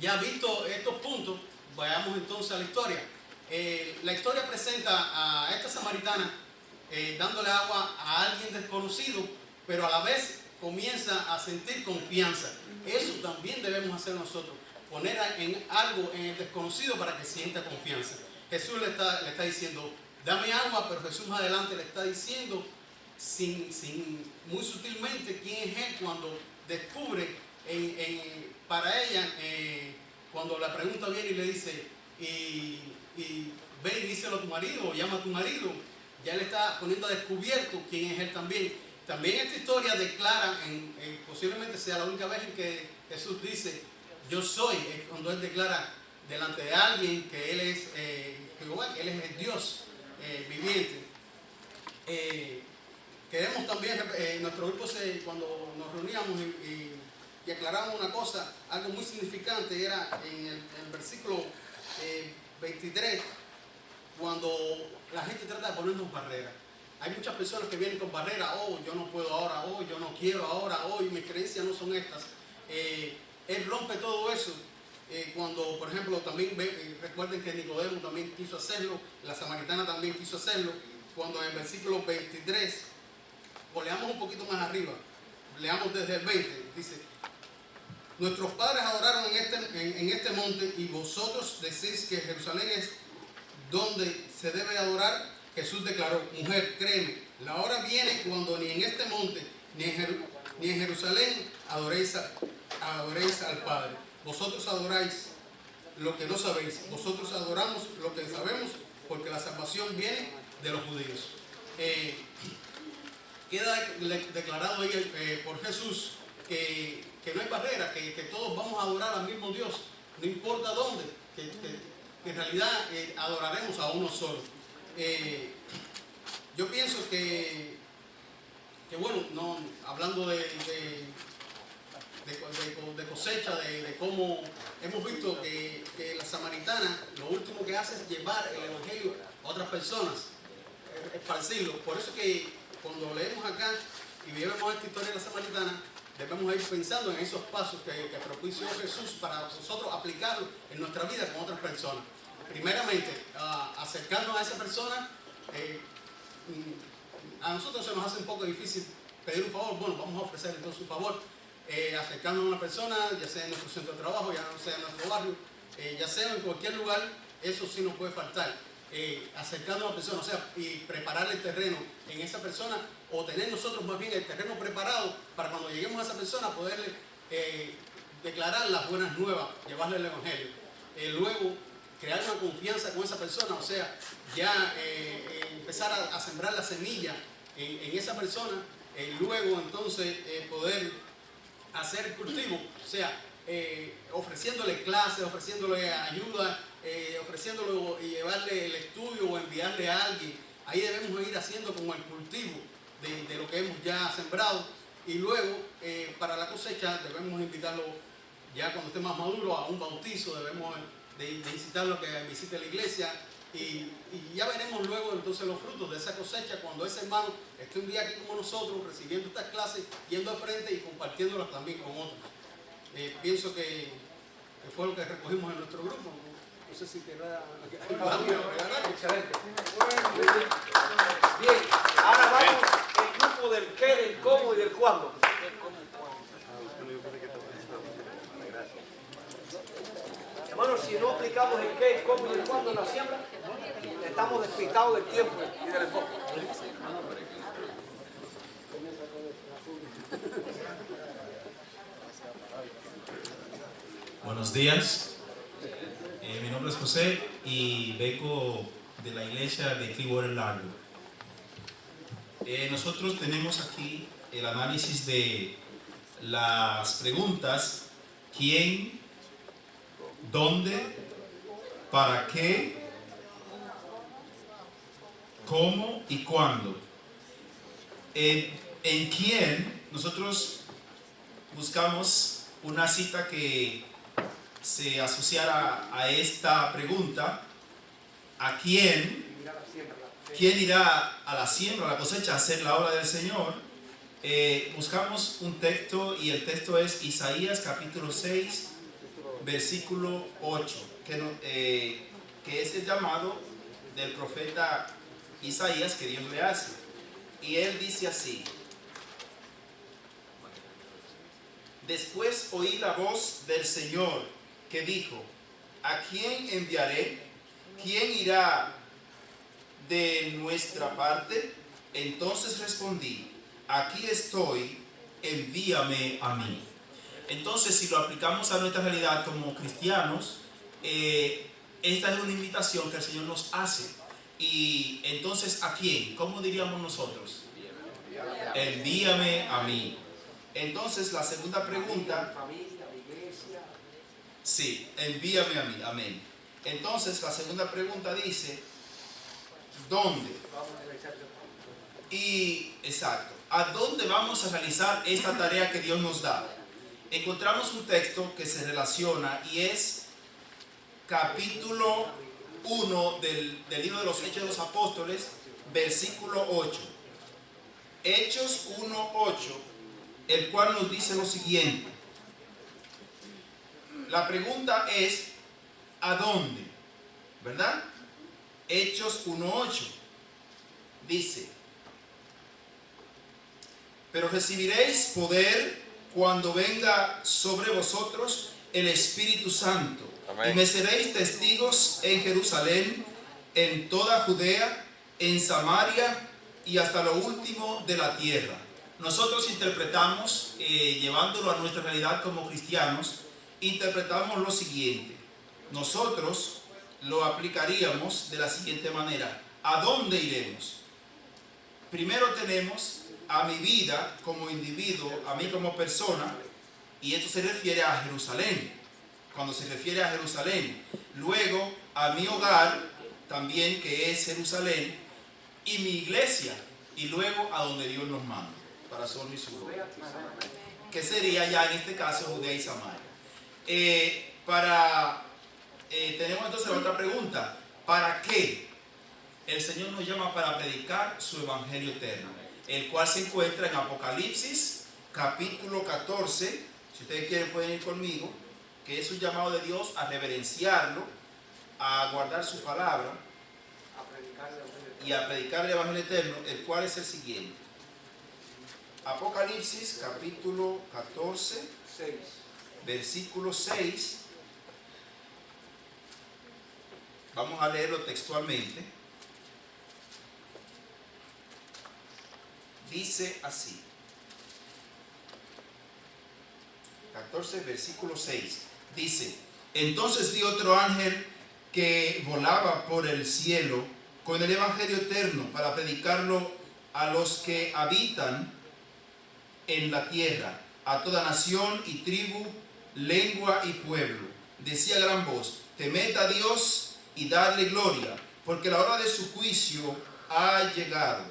Ya visto estos puntos, vayamos entonces a la historia. La historia presenta a esta samaritana dándole agua a alguien desconocido, pero a la vez comienza a sentir confianza. Eso también debemos hacer nosotros, poner en algo en el desconocido para que sienta confianza. Jesús le está diciendo, dame agua, pero Jesús más adelante le está diciendo muy sutilmente quién es Él cuando descubre para ella, cuando la pregunta viene y le dice, y ve y díselo a tu marido, o llama a tu marido, ya le está poniendo a descubierto quién es Él también. También esta historia declara, posiblemente sea la única vez en que Jesús dice, yo soy, es cuando Él declara delante de alguien que Él es Jehová, que Él es el Dios viviente. Queremos también, nuestro grupo cuando nos reuníamos y aclaramos una cosa, algo muy significante, era en el versículo 23, cuando la gente trata de ponernos barreras. Hay muchas personas que vienen con barreras, oh, yo no puedo ahora, oh, yo no quiero ahora, oh, mis creencias no son estas. Él rompe todo eso. Cuando, por ejemplo, también recuerden que Nicodemo también quiso hacerlo, la samaritana también quiso hacerlo, cuando en el versículo 23, o leamos un poquito más arriba, leamos desde el 20, dice, nuestros padres adoraron en este monte y vosotros decís que Jerusalén es donde se debe adorar. Jesús declaró, mujer, créeme, la hora viene cuando ni en este monte ni en Jerusalén adoréis al Padre. Vosotros adoráis lo que no sabéis, vosotros adoramos lo que sabemos, porque la salvación viene de los judíos. Queda declarado ahí por Jesús que no hay barrera, que todos vamos a adorar al mismo Dios, no importa dónde, que en realidad adoraremos a uno solo. Yo pienso que bueno, no, hablando de cosecha, de cómo hemos visto que la samaritana lo último que hace es llevar el evangelio a otras personas, esparcirlo. Por eso que cuando leemos acá y vemos esta historia de la samaritana, debemos ir pensando en esos pasos que propició Jesús para nosotros aplicarlos en nuestra vida con otras personas. Primeramente, acercarnos a esa persona, a nosotros se nos hace un poco difícil pedir un favor. Bueno, vamos a ofrecer entonces un favor, acercándonos a una persona, ya sea en nuestro centro de trabajo, ya sea en nuestro barrio, ya sea en cualquier lugar, eso sí nos puede faltar. Acercando a una persona, o sea, y prepararle el terreno en esa persona, o tener nosotros más bien el terreno preparado para cuando lleguemos a esa persona poderle declarar las buenas nuevas, llevarle el evangelio. Luego, crear una confianza con esa persona, o sea, ya empezar a sembrar la semilla en esa persona, luego entonces poder hacer el cultivo, o sea, ofreciéndole clases, ofreciéndole ayuda, ofreciéndolo y llevarle el estudio o enviarle a alguien. Ahí debemos ir haciendo como el cultivo de lo que hemos ya sembrado, y luego para la cosecha debemos invitarlo ya cuando esté más maduro a un bautizo, debemos de incitarlo a que visite la iglesia, y ya veremos luego entonces los frutos de esa cosecha cuando ese hermano esté un día aquí como nosotros recibiendo estas clases, yendo al frente y compartiéndolas también con otros. Pienso que fue lo que recogimos en nuestro grupo. No sé si queda... Excelente. Bien, ahora vamos el grupo del qué, del cómo y del cuándo. Hermanos, si no aplicamos el qué, el cómo y el cuándo en la siembra, estamos despistados del tiempo y del enfoque. Buenos días, mi nombre es José y vengo de la iglesia de Clearwater Largo. Nosotros tenemos aquí el análisis de las preguntas: ¿quién?, ¿dónde?, ¿para qué?, ¿cómo? Y ¿cuándo? En quién nosotros buscamos una cita que se asociara a esta pregunta: ¿a quién irá a la siembra, a la cosecha, a hacer la obra del Señor? Buscamos un texto, y el texto es Isaías capítulo 6, versículo 8, que es el llamado del profeta Isaías que Dios le hace. Y él dice así: después oí la voz del Señor que dijo: ¿a quién enviaré? ¿Quién irá de nuestra parte? Entonces respondí: aquí estoy, envíame a mí. Entonces, si lo aplicamos a nuestra realidad como cristianos, esta es una invitación que el Señor nos hace. Y entonces, ¿a quién? ¿Cómo diríamos nosotros? Envíame a mí. Entonces, la segunda pregunta... Sí, envíame a mí, amén. Entonces, la segunda pregunta dice: ¿dónde? Y, exacto, ¿a dónde vamos a realizar esta tarea que Dios nos da? Encontramos un texto que se relaciona, y es capítulo 1 del libro de los Hechos de los Apóstoles, versículo 8. Hechos 1:8, el cual nos dice lo siguiente. La pregunta es: ¿a dónde? ¿Verdad? Hechos 1:8 dice: pero recibiréis poder cuando venga sobre vosotros el Espíritu Santo. Amén. Y me seréis testigos en Jerusalén, en toda Judea, en Samaria y hasta lo último de la tierra. Nosotros interpretamos, llevándolo a nuestra realidad como cristianos, interpretamos lo siguiente. Nosotros lo aplicaríamos de la siguiente manera: ¿a dónde iremos? Primero tenemos a mi vida como individuo, a mí como persona, y esto se refiere a Jerusalén, cuando se refiere a Jerusalén. Luego a mi hogar también, que es Jerusalén, y mi iglesia, y luego a donde Dios nos manda, para su honra y su gloria, que sería ya en este caso Judea y Samaria. Tenemos entonces la otra pregunta: ¿para qué? El Señor nos llama para predicar su evangelio eterno, el cual se encuentra en Apocalipsis capítulo 14. Si ustedes quieren pueden ir conmigo, que es un llamado de Dios a reverenciarlo, a guardar su palabra y a predicar el Evangelio eterno, el cual es el siguiente. Apocalipsis capítulo 14, 6. versículo 6. Vamos a leerlo textualmente. Dice así. 14, versículo 6. Dice: entonces vi otro ángel que volaba por el cielo con el Evangelio eterno para predicarlo a los que habitan en la tierra, a toda nación y tribu, lengua y pueblo. Decía a gran voz: temed a Dios y dadle gloria, porque la hora de su juicio ha llegado,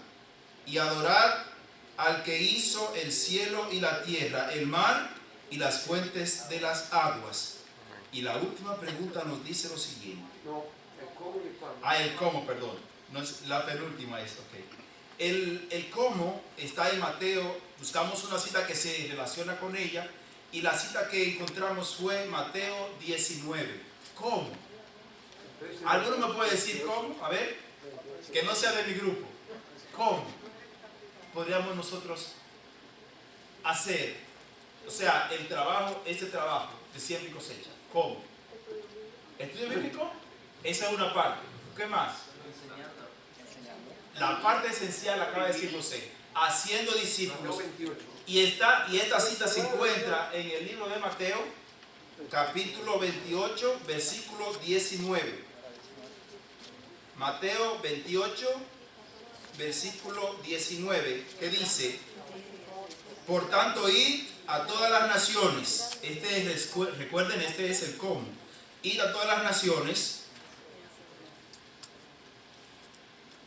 y adorad al que hizo el cielo y la tierra, el mar y las fuentes de las aguas. Y la última pregunta nos dice lo siguiente. No, el cómo y cuándo. El cómo, perdón. No es la penúltima, es ok. El cómo está en Mateo. Buscamos una cita que se relaciona con ella, y la cita que encontramos fue Mateo 19. ¿Cómo? ¿Alguno me puede decir cómo? A ver, que no sea de mi grupo. ¿Cómo podríamos nosotros hacer, o sea, el trabajo, este trabajo de siembra y cosecha? ¿Cómo? ¿Estudio bíblico? Esa es una parte. ¿Qué más? La parte esencial la acaba de decir José. Haciendo discípulos. Y esta cita se encuentra en el libro de Mateo, capítulo 28, versículo 19. Mateo 28, versículo 19, que dice: por tanto, id a todas las naciones. Recuerden, este es el cómo. Id a todas las naciones.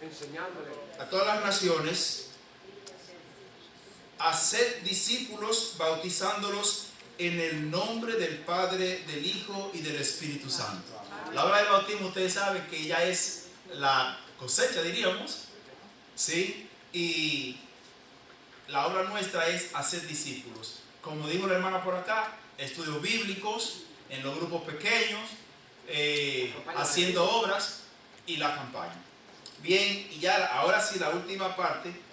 Enseñándole. A todas las naciones. Haced discípulos, bautizándolos en el nombre del Padre, del Hijo y del Espíritu Santo. La obra del bautismo, ustedes saben que ya es la cosecha, diríamos, ¿sí? Y la obra nuestra es hacer discípulos. Como dijo la hermana por acá, estudios bíblicos en los grupos pequeños, haciendo obras y la campaña. Bien, y ya ahora sí la última parte,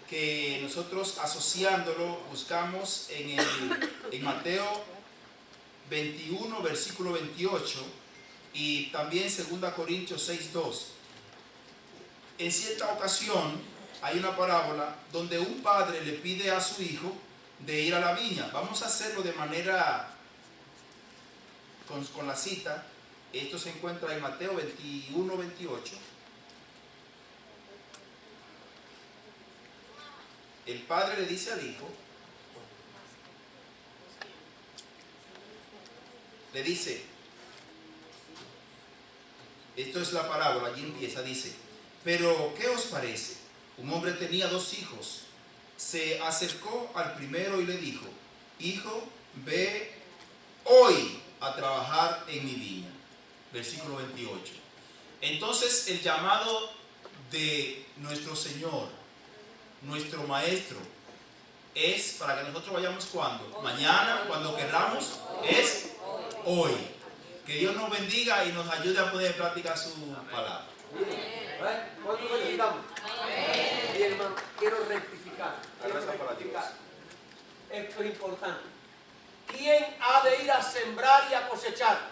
que nosotros asociándolo buscamos en Mateo 21, versículo 28, y también 2 Corintios 6, 2. En cierta ocasión hay una parábola donde un padre le pide a su hijo de ir a la viña. Vamos a hacerlo de manera con la cita. Esto se encuentra en Mateo 21, 28. El padre le dice al hijo, le dice, esto es la parábola, allí empieza, dice: pero ¿qué os parece? Un hombre tenía 2 hijos. Se acercó al primero y le dijo: hijo, ve hoy a trabajar en mi viña. Versículo 28. Entonces el llamado de nuestro Señor, nuestro Maestro, es para que nosotros vayamos cuando, mañana, cuando queramos, es hoy. Que Dios nos bendiga y nos ayude a poner en práctica su palabra. ¿Cuánto necesitamos? Bien, hermano, quiero rectificar. Esto es importante. ¿Quién ha de ir a sembrar y a cosechar?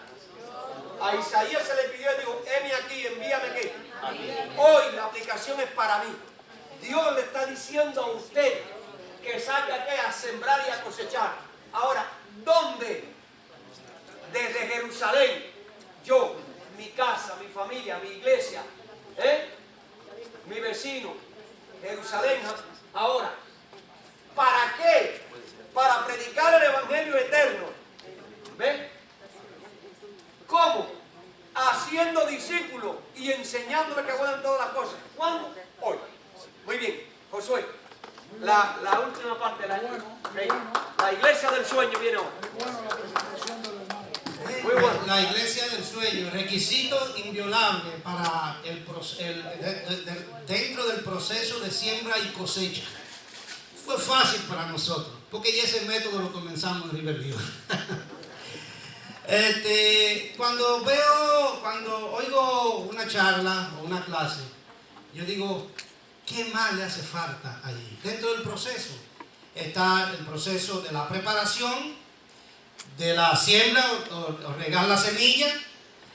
A Isaías se le pidió y dijo: heme aquí, envíame aquí. Hoy la aplicación es para mí. Dios le está diciendo a usted que salga aquí a sembrar y a cosechar. Ahora, ¿dónde? Desde Jerusalén, yo, mi casa, mi familia, mi iglesia, mi vecino, Jerusalén. Ahora, ¿para qué? Para predicar el Evangelio eterno. ¿Ven? ¿Cómo? Haciendo discípulos y enseñándole que vuelan todas las cosas. ¿Cuándo? Hoy. Muy bien, Josué. La última parte, la iglesia del sueño viene hoy. Muy bueno. La iglesia del sueño, requisito inviolable para dentro del proceso de siembra y cosecha. Fue fácil para nosotros, porque ya ese método lo comenzamos en Riverview. Cuando oigo una charla o una clase yo digo, ¿qué más le hace falta allí? Dentro del proceso está el proceso de la preparación, de la siembra o regar la semilla,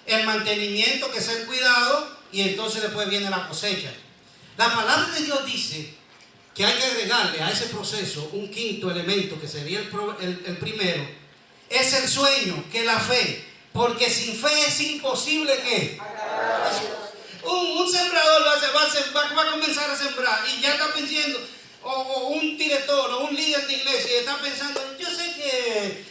el mantenimiento, que es el cuidado, y entonces después viene la cosecha. La palabra de Dios dice que hay que agregarle a ese proceso un quinto elemento, que sería el primero, es el sueño, que es la fe, porque sin fe es imposible que un sembrador va a comenzar a sembrar y ya está pensando, o un director o un líder de iglesia y está pensando, yo sé que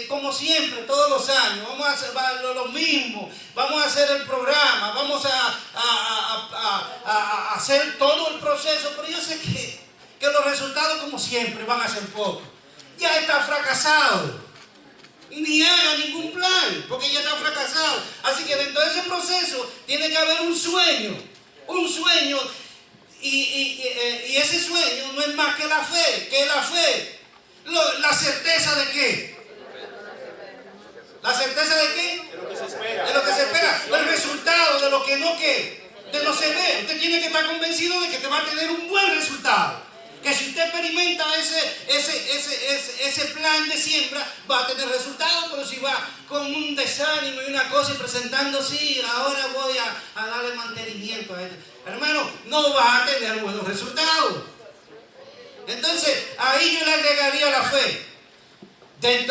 como siempre todos los años vamos a hacer lo mismo, vamos a hacer el programa, vamos a hacer todo el proceso, pero yo sé que los resultados como siempre van a ser pocos. Ya está fracasado, ni haga ningún plan porque ya está fracasado. Así que dentro de ese proceso tiene que haber un sueño, y ese sueño no es más que la fe. ¿Qué es la fe? La certeza de qué. ¿La certeza de qué? De lo que se espera. De lo que se espera. El resultado de lo que no que. De lo se ve. Usted tiene que estar convencido de que te va a tener un buen resultado. Que si usted experimenta ese plan de siembra, va a tener resultados, pero si va con un desánimo y una cosa y presentando, sí, ahora voy a darle mantenimiento a esto, hermano, no va a tener buenos resultados. Entonces, ahí yo le agregaría la fe.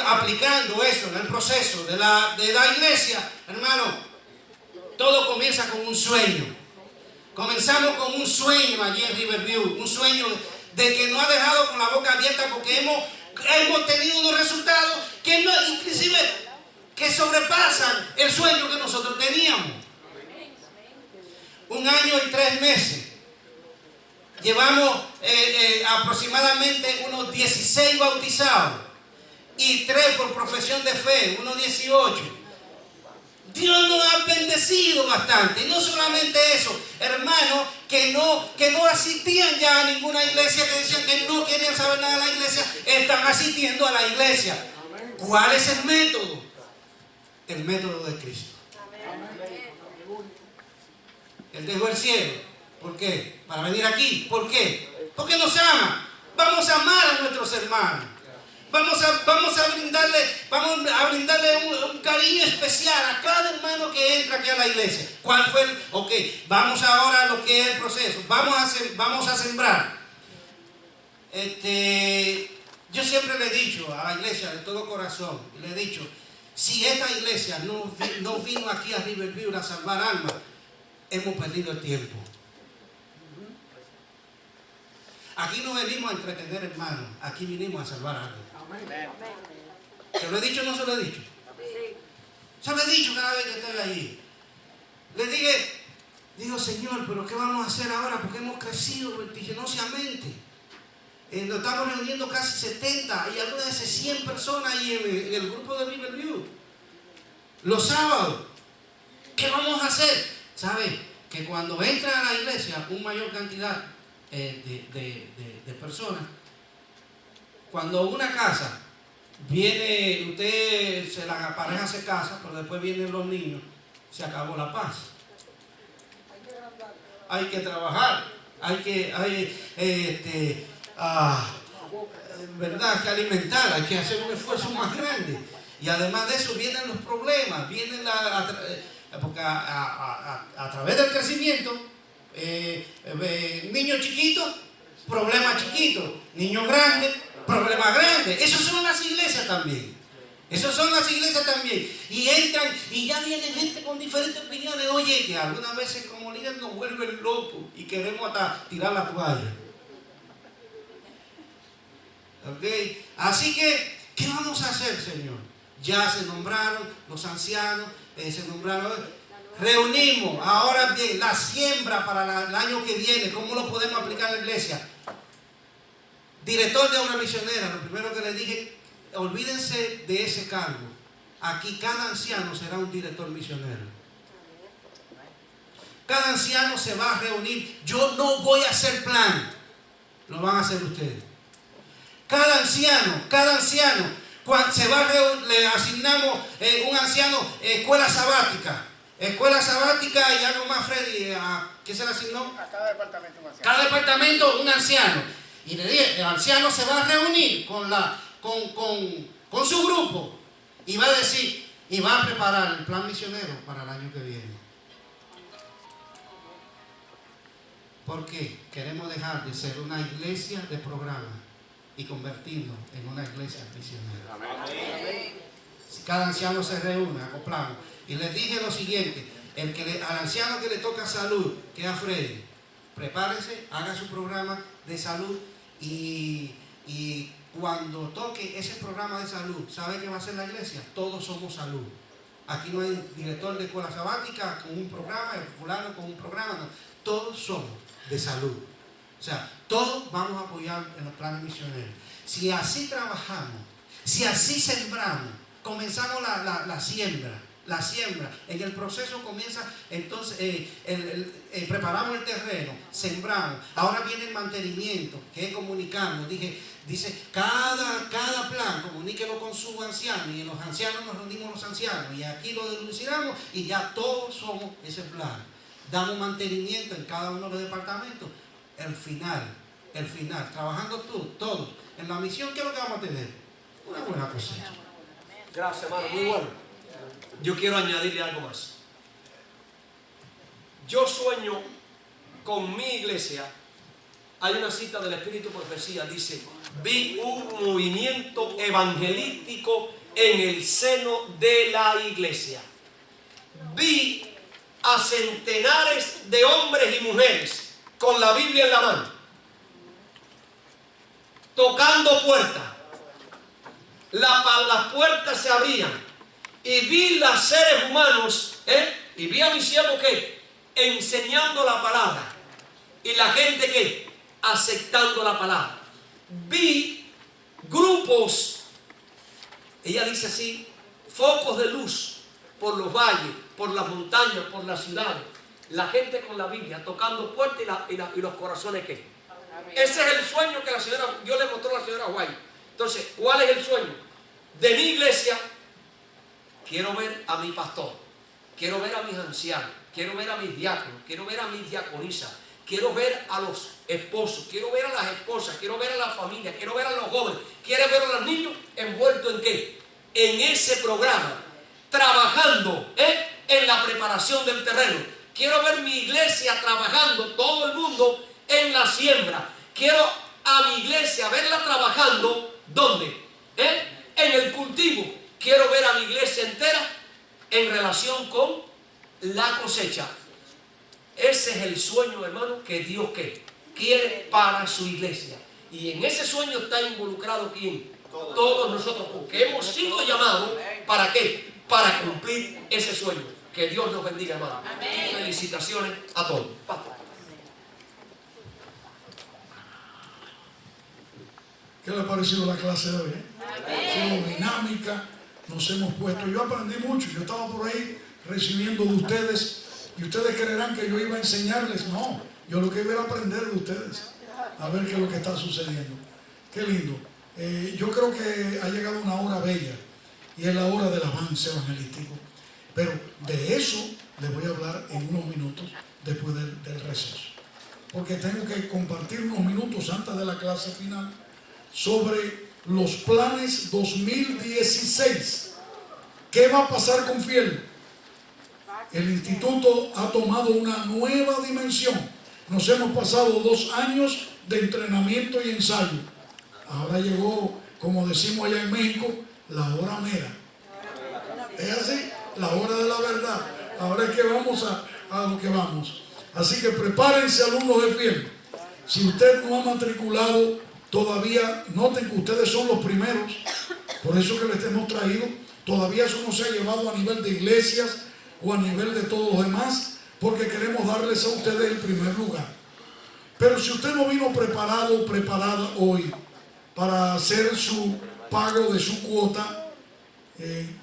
Aplicando eso en el proceso de la iglesia, hermano, todo comienza con un sueño. Comenzamos con un sueño allí en Riverview, un sueño de que nos ha dejado con la boca abierta porque hemos tenido unos resultados que no, inclusive que sobrepasan el sueño que nosotros teníamos. 1 año y 3 meses. Llevamos aproximadamente unos 16 bautizados y 3 por profesión de fe, unos 18. Dios nos ha bendecido bastante. Y no solamente eso, hermanos, que no asistían ya a ninguna iglesia, que decían que no querían saber nada de la iglesia, están asistiendo a la iglesia. ¿Cuál es el método? El método de Cristo. Él dejó el cielo. ¿Por qué? Para venir aquí. ¿Por qué? Porque nos ama. Vamos a amar a nuestros hermanos. Vamos a brindarle un cariño especial a cada hermano que entra aquí a la iglesia. ¿Cuál fue el? Ok, vamos ahora a lo que es el proceso. Vamos a sembrar. Yo siempre le he dicho a la iglesia de todo corazón, le he dicho, si esta iglesia no vino aquí a Riverview a salvar almas, hemos perdido el tiempo. Aquí no venimos a entretener, hermanos, aquí vinimos a salvar almas. ¿Se lo he dicho o no se lo he dicho? Se lo he dicho cada vez que estoy allí. Le digo, Señor, pero ¿qué vamos a hacer ahora? Porque hemos crecido vertiginosamente. Nos estamos reuniendo casi 70 y algunas veces 100 personas ahí en el grupo de Riverview. Los sábados. ¿Qué vamos a hacer? ¿Sabe? Que cuando entra a la iglesia una mayor cantidad de personas, cuando una casa viene, la pareja se casa, pero después vienen los niños, se acabó la paz. Hay que trabajar, hay que alimentar, hay que hacer un esfuerzo más grande. Y además de eso vienen los problemas, porque a través del crecimiento, niños chiquitos, problemas chiquitos, niños grandes, problemas grandes. Esos son las iglesias también. Y entran y ya vienen gente con diferentes opiniones. Oye, que algunas veces como líder nos vuelven locos y queremos hasta tirar la toalla. ¿Ok? Así que, ¿qué vamos a hacer, Señor? Ya se nombraron los ancianos, reunimos. Ahora bien, la siembra para el año que viene, ¿cómo lo podemos aplicar en la iglesia? Director de obra misionera, lo primero que le dije, olvídense de ese cargo. Aquí cada anciano será un director misionero. Cada anciano se va a reunir. Yo no voy a hacer plan, lo van a hacer ustedes. Cada anciano, cuando se va a reunir, le asignamos un anciano escuela sabática. Escuela sabática, ya nomás Freddy, ¿a qué se le asignó? A cada departamento un anciano. Cada departamento un anciano. Y le dije, el anciano se va a reunir con su grupo y va a decir, y va a preparar el plan misionero para el año que viene. Porque queremos dejar de ser una iglesia de programa y convertirnos en una iglesia misionera. Si cada anciano se reúne, acoplamos. Y les dije lo siguiente, al anciano que le toca salud, que es a Freddy, prepárese, haga su programa de salud y cuando toque ese programa de salud, ¿sabe qué va a hacer la iglesia? Todos somos salud. Aquí no hay director de escuela sabática con un programa, el fulano con un programa, no. Todos somos de salud. O sea, todos vamos a apoyar en los planes misioneros. Si así trabajamos, si así sembramos, comenzamos la siembra. En el proceso comienza, entonces, preparamos el terreno, sembramos. Ahora viene el mantenimiento, que es comunicarnos. Dice, cada plan, comuníquelo con su anciano. Y en los ancianos nos reunimos los ancianos. Y aquí lo denunciamos y ya todos somos ese plan. Damos mantenimiento en cada uno de los departamentos. El final, trabajando todos en la misión, ¿qué es lo que vamos a tener? Una buena cosecha. Gracias, hermano, muy bueno. Yo quiero añadirle algo más. Yo sueño con mi iglesia. Hay una cita del Espíritu Profecía, dice, vi un movimiento evangelístico en el seno de la iglesia. Vi a centenares de hombres y mujeres con la Biblia en la mano, tocando puertas. Las puertas se abrían y vi los seres humanos, y vi a mi siervo que enseñando la palabra y la gente que aceptando la palabra. Vi grupos, ella dice así, focos de luz por los valles, por las montañas, por las ciudades. La gente con la Biblia tocando puertas y los corazones que. Ese es el sueño que Dios le mostró a la señora White. Entonces, ¿cuál es el sueño? De mi iglesia, quiero ver a mi pastor, quiero ver a mis ancianos, quiero ver a mis diáconos, quiero ver a mis diaconisas, quiero ver a los esposos, quiero ver a las esposas, quiero ver a la familia, quiero ver a los jóvenes, quiero ver a los niños envueltos en ¿qué? En ese programa, trabajando en la preparación del terreno. Quiero ver mi iglesia trabajando, todo el mundo en la siembra. Quiero a mi iglesia verla trabajando, ¿dónde? En el cultivo. Quiero ver a mi iglesia entera en relación con la cosecha. Ese es el sueño, hermano, que Dios quiere para su iglesia. Y en ese sueño está involucrado ¿quién? Todos nosotros, porque hemos sido llamados ¿para qué? Para cumplir ese sueño. Que Dios nos bendiga, hermano. Y felicitaciones a todos. Pastor. ¿Qué le ha parecido la clase de hoy? Ha sido dinámica, nos hemos puesto. Yo aprendí mucho, yo estaba por ahí recibiendo de ustedes y ustedes creerán que yo iba a enseñarles. No, yo lo que iba a aprender de ustedes, a ver qué es lo que está sucediendo. Qué lindo. Yo creo que ha llegado una hora bella y es la hora del avance evangelístico. Pero de eso les voy a hablar en unos minutos después del receso. Porque tengo que compartir unos minutos antes de la clase final sobre los planes 2016. ¿Qué va a pasar con Fiel? El instituto ha tomado una nueva dimensión. Nos hemos pasado 2 años de entrenamiento y ensayo. Ahora llegó, como decimos allá en México, la hora mera. ¿Es así? La hora de la verdad. Ahora es que vamos a lo que vamos. Así que prepárense, alumnos de Fiel. Si usted no ha matriculado todavía, noten que ustedes son los primeros. Por eso que les hemos traído. Todavía eso no se ha llevado a nivel de iglesias o a nivel de todos los demás, porque queremos darles a ustedes el primer lugar. Pero si usted no vino preparado o preparada hoy para hacer su pago de su cuota,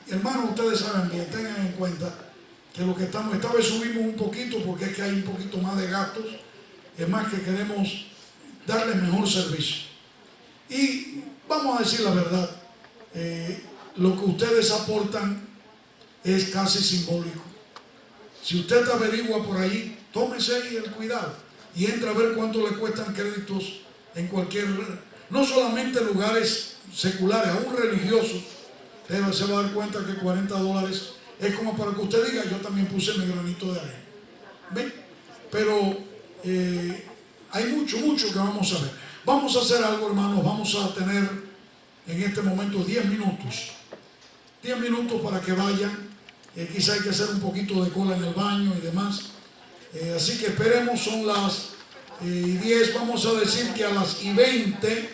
hermanos, ustedes saben bien, tengan en cuenta que lo que estamos, esta vez subimos un poquito porque es que hay un poquito más de gastos, es más que queremos darles mejor servicio. Y vamos a decir la verdad, lo que ustedes aportan es casi simbólico. Si usted averigua por ahí, tómese ahí el cuidado y entra a ver cuánto le cuestan créditos en cualquier, no solamente lugares seculares, aún religiosos. Usted se va a dar cuenta que $40 es como para que usted diga, yo también puse mi granito de arena. ¿Ven? Pero hay mucho que vamos a ver. Vamos a hacer algo, hermanos. Vamos a tener en este momento 10 minutos. 10 minutos para que vayan. Quizá hay que hacer un poquito de cola en el baño y demás. Así que esperemos, son las 10. Vamos a decir que a las 20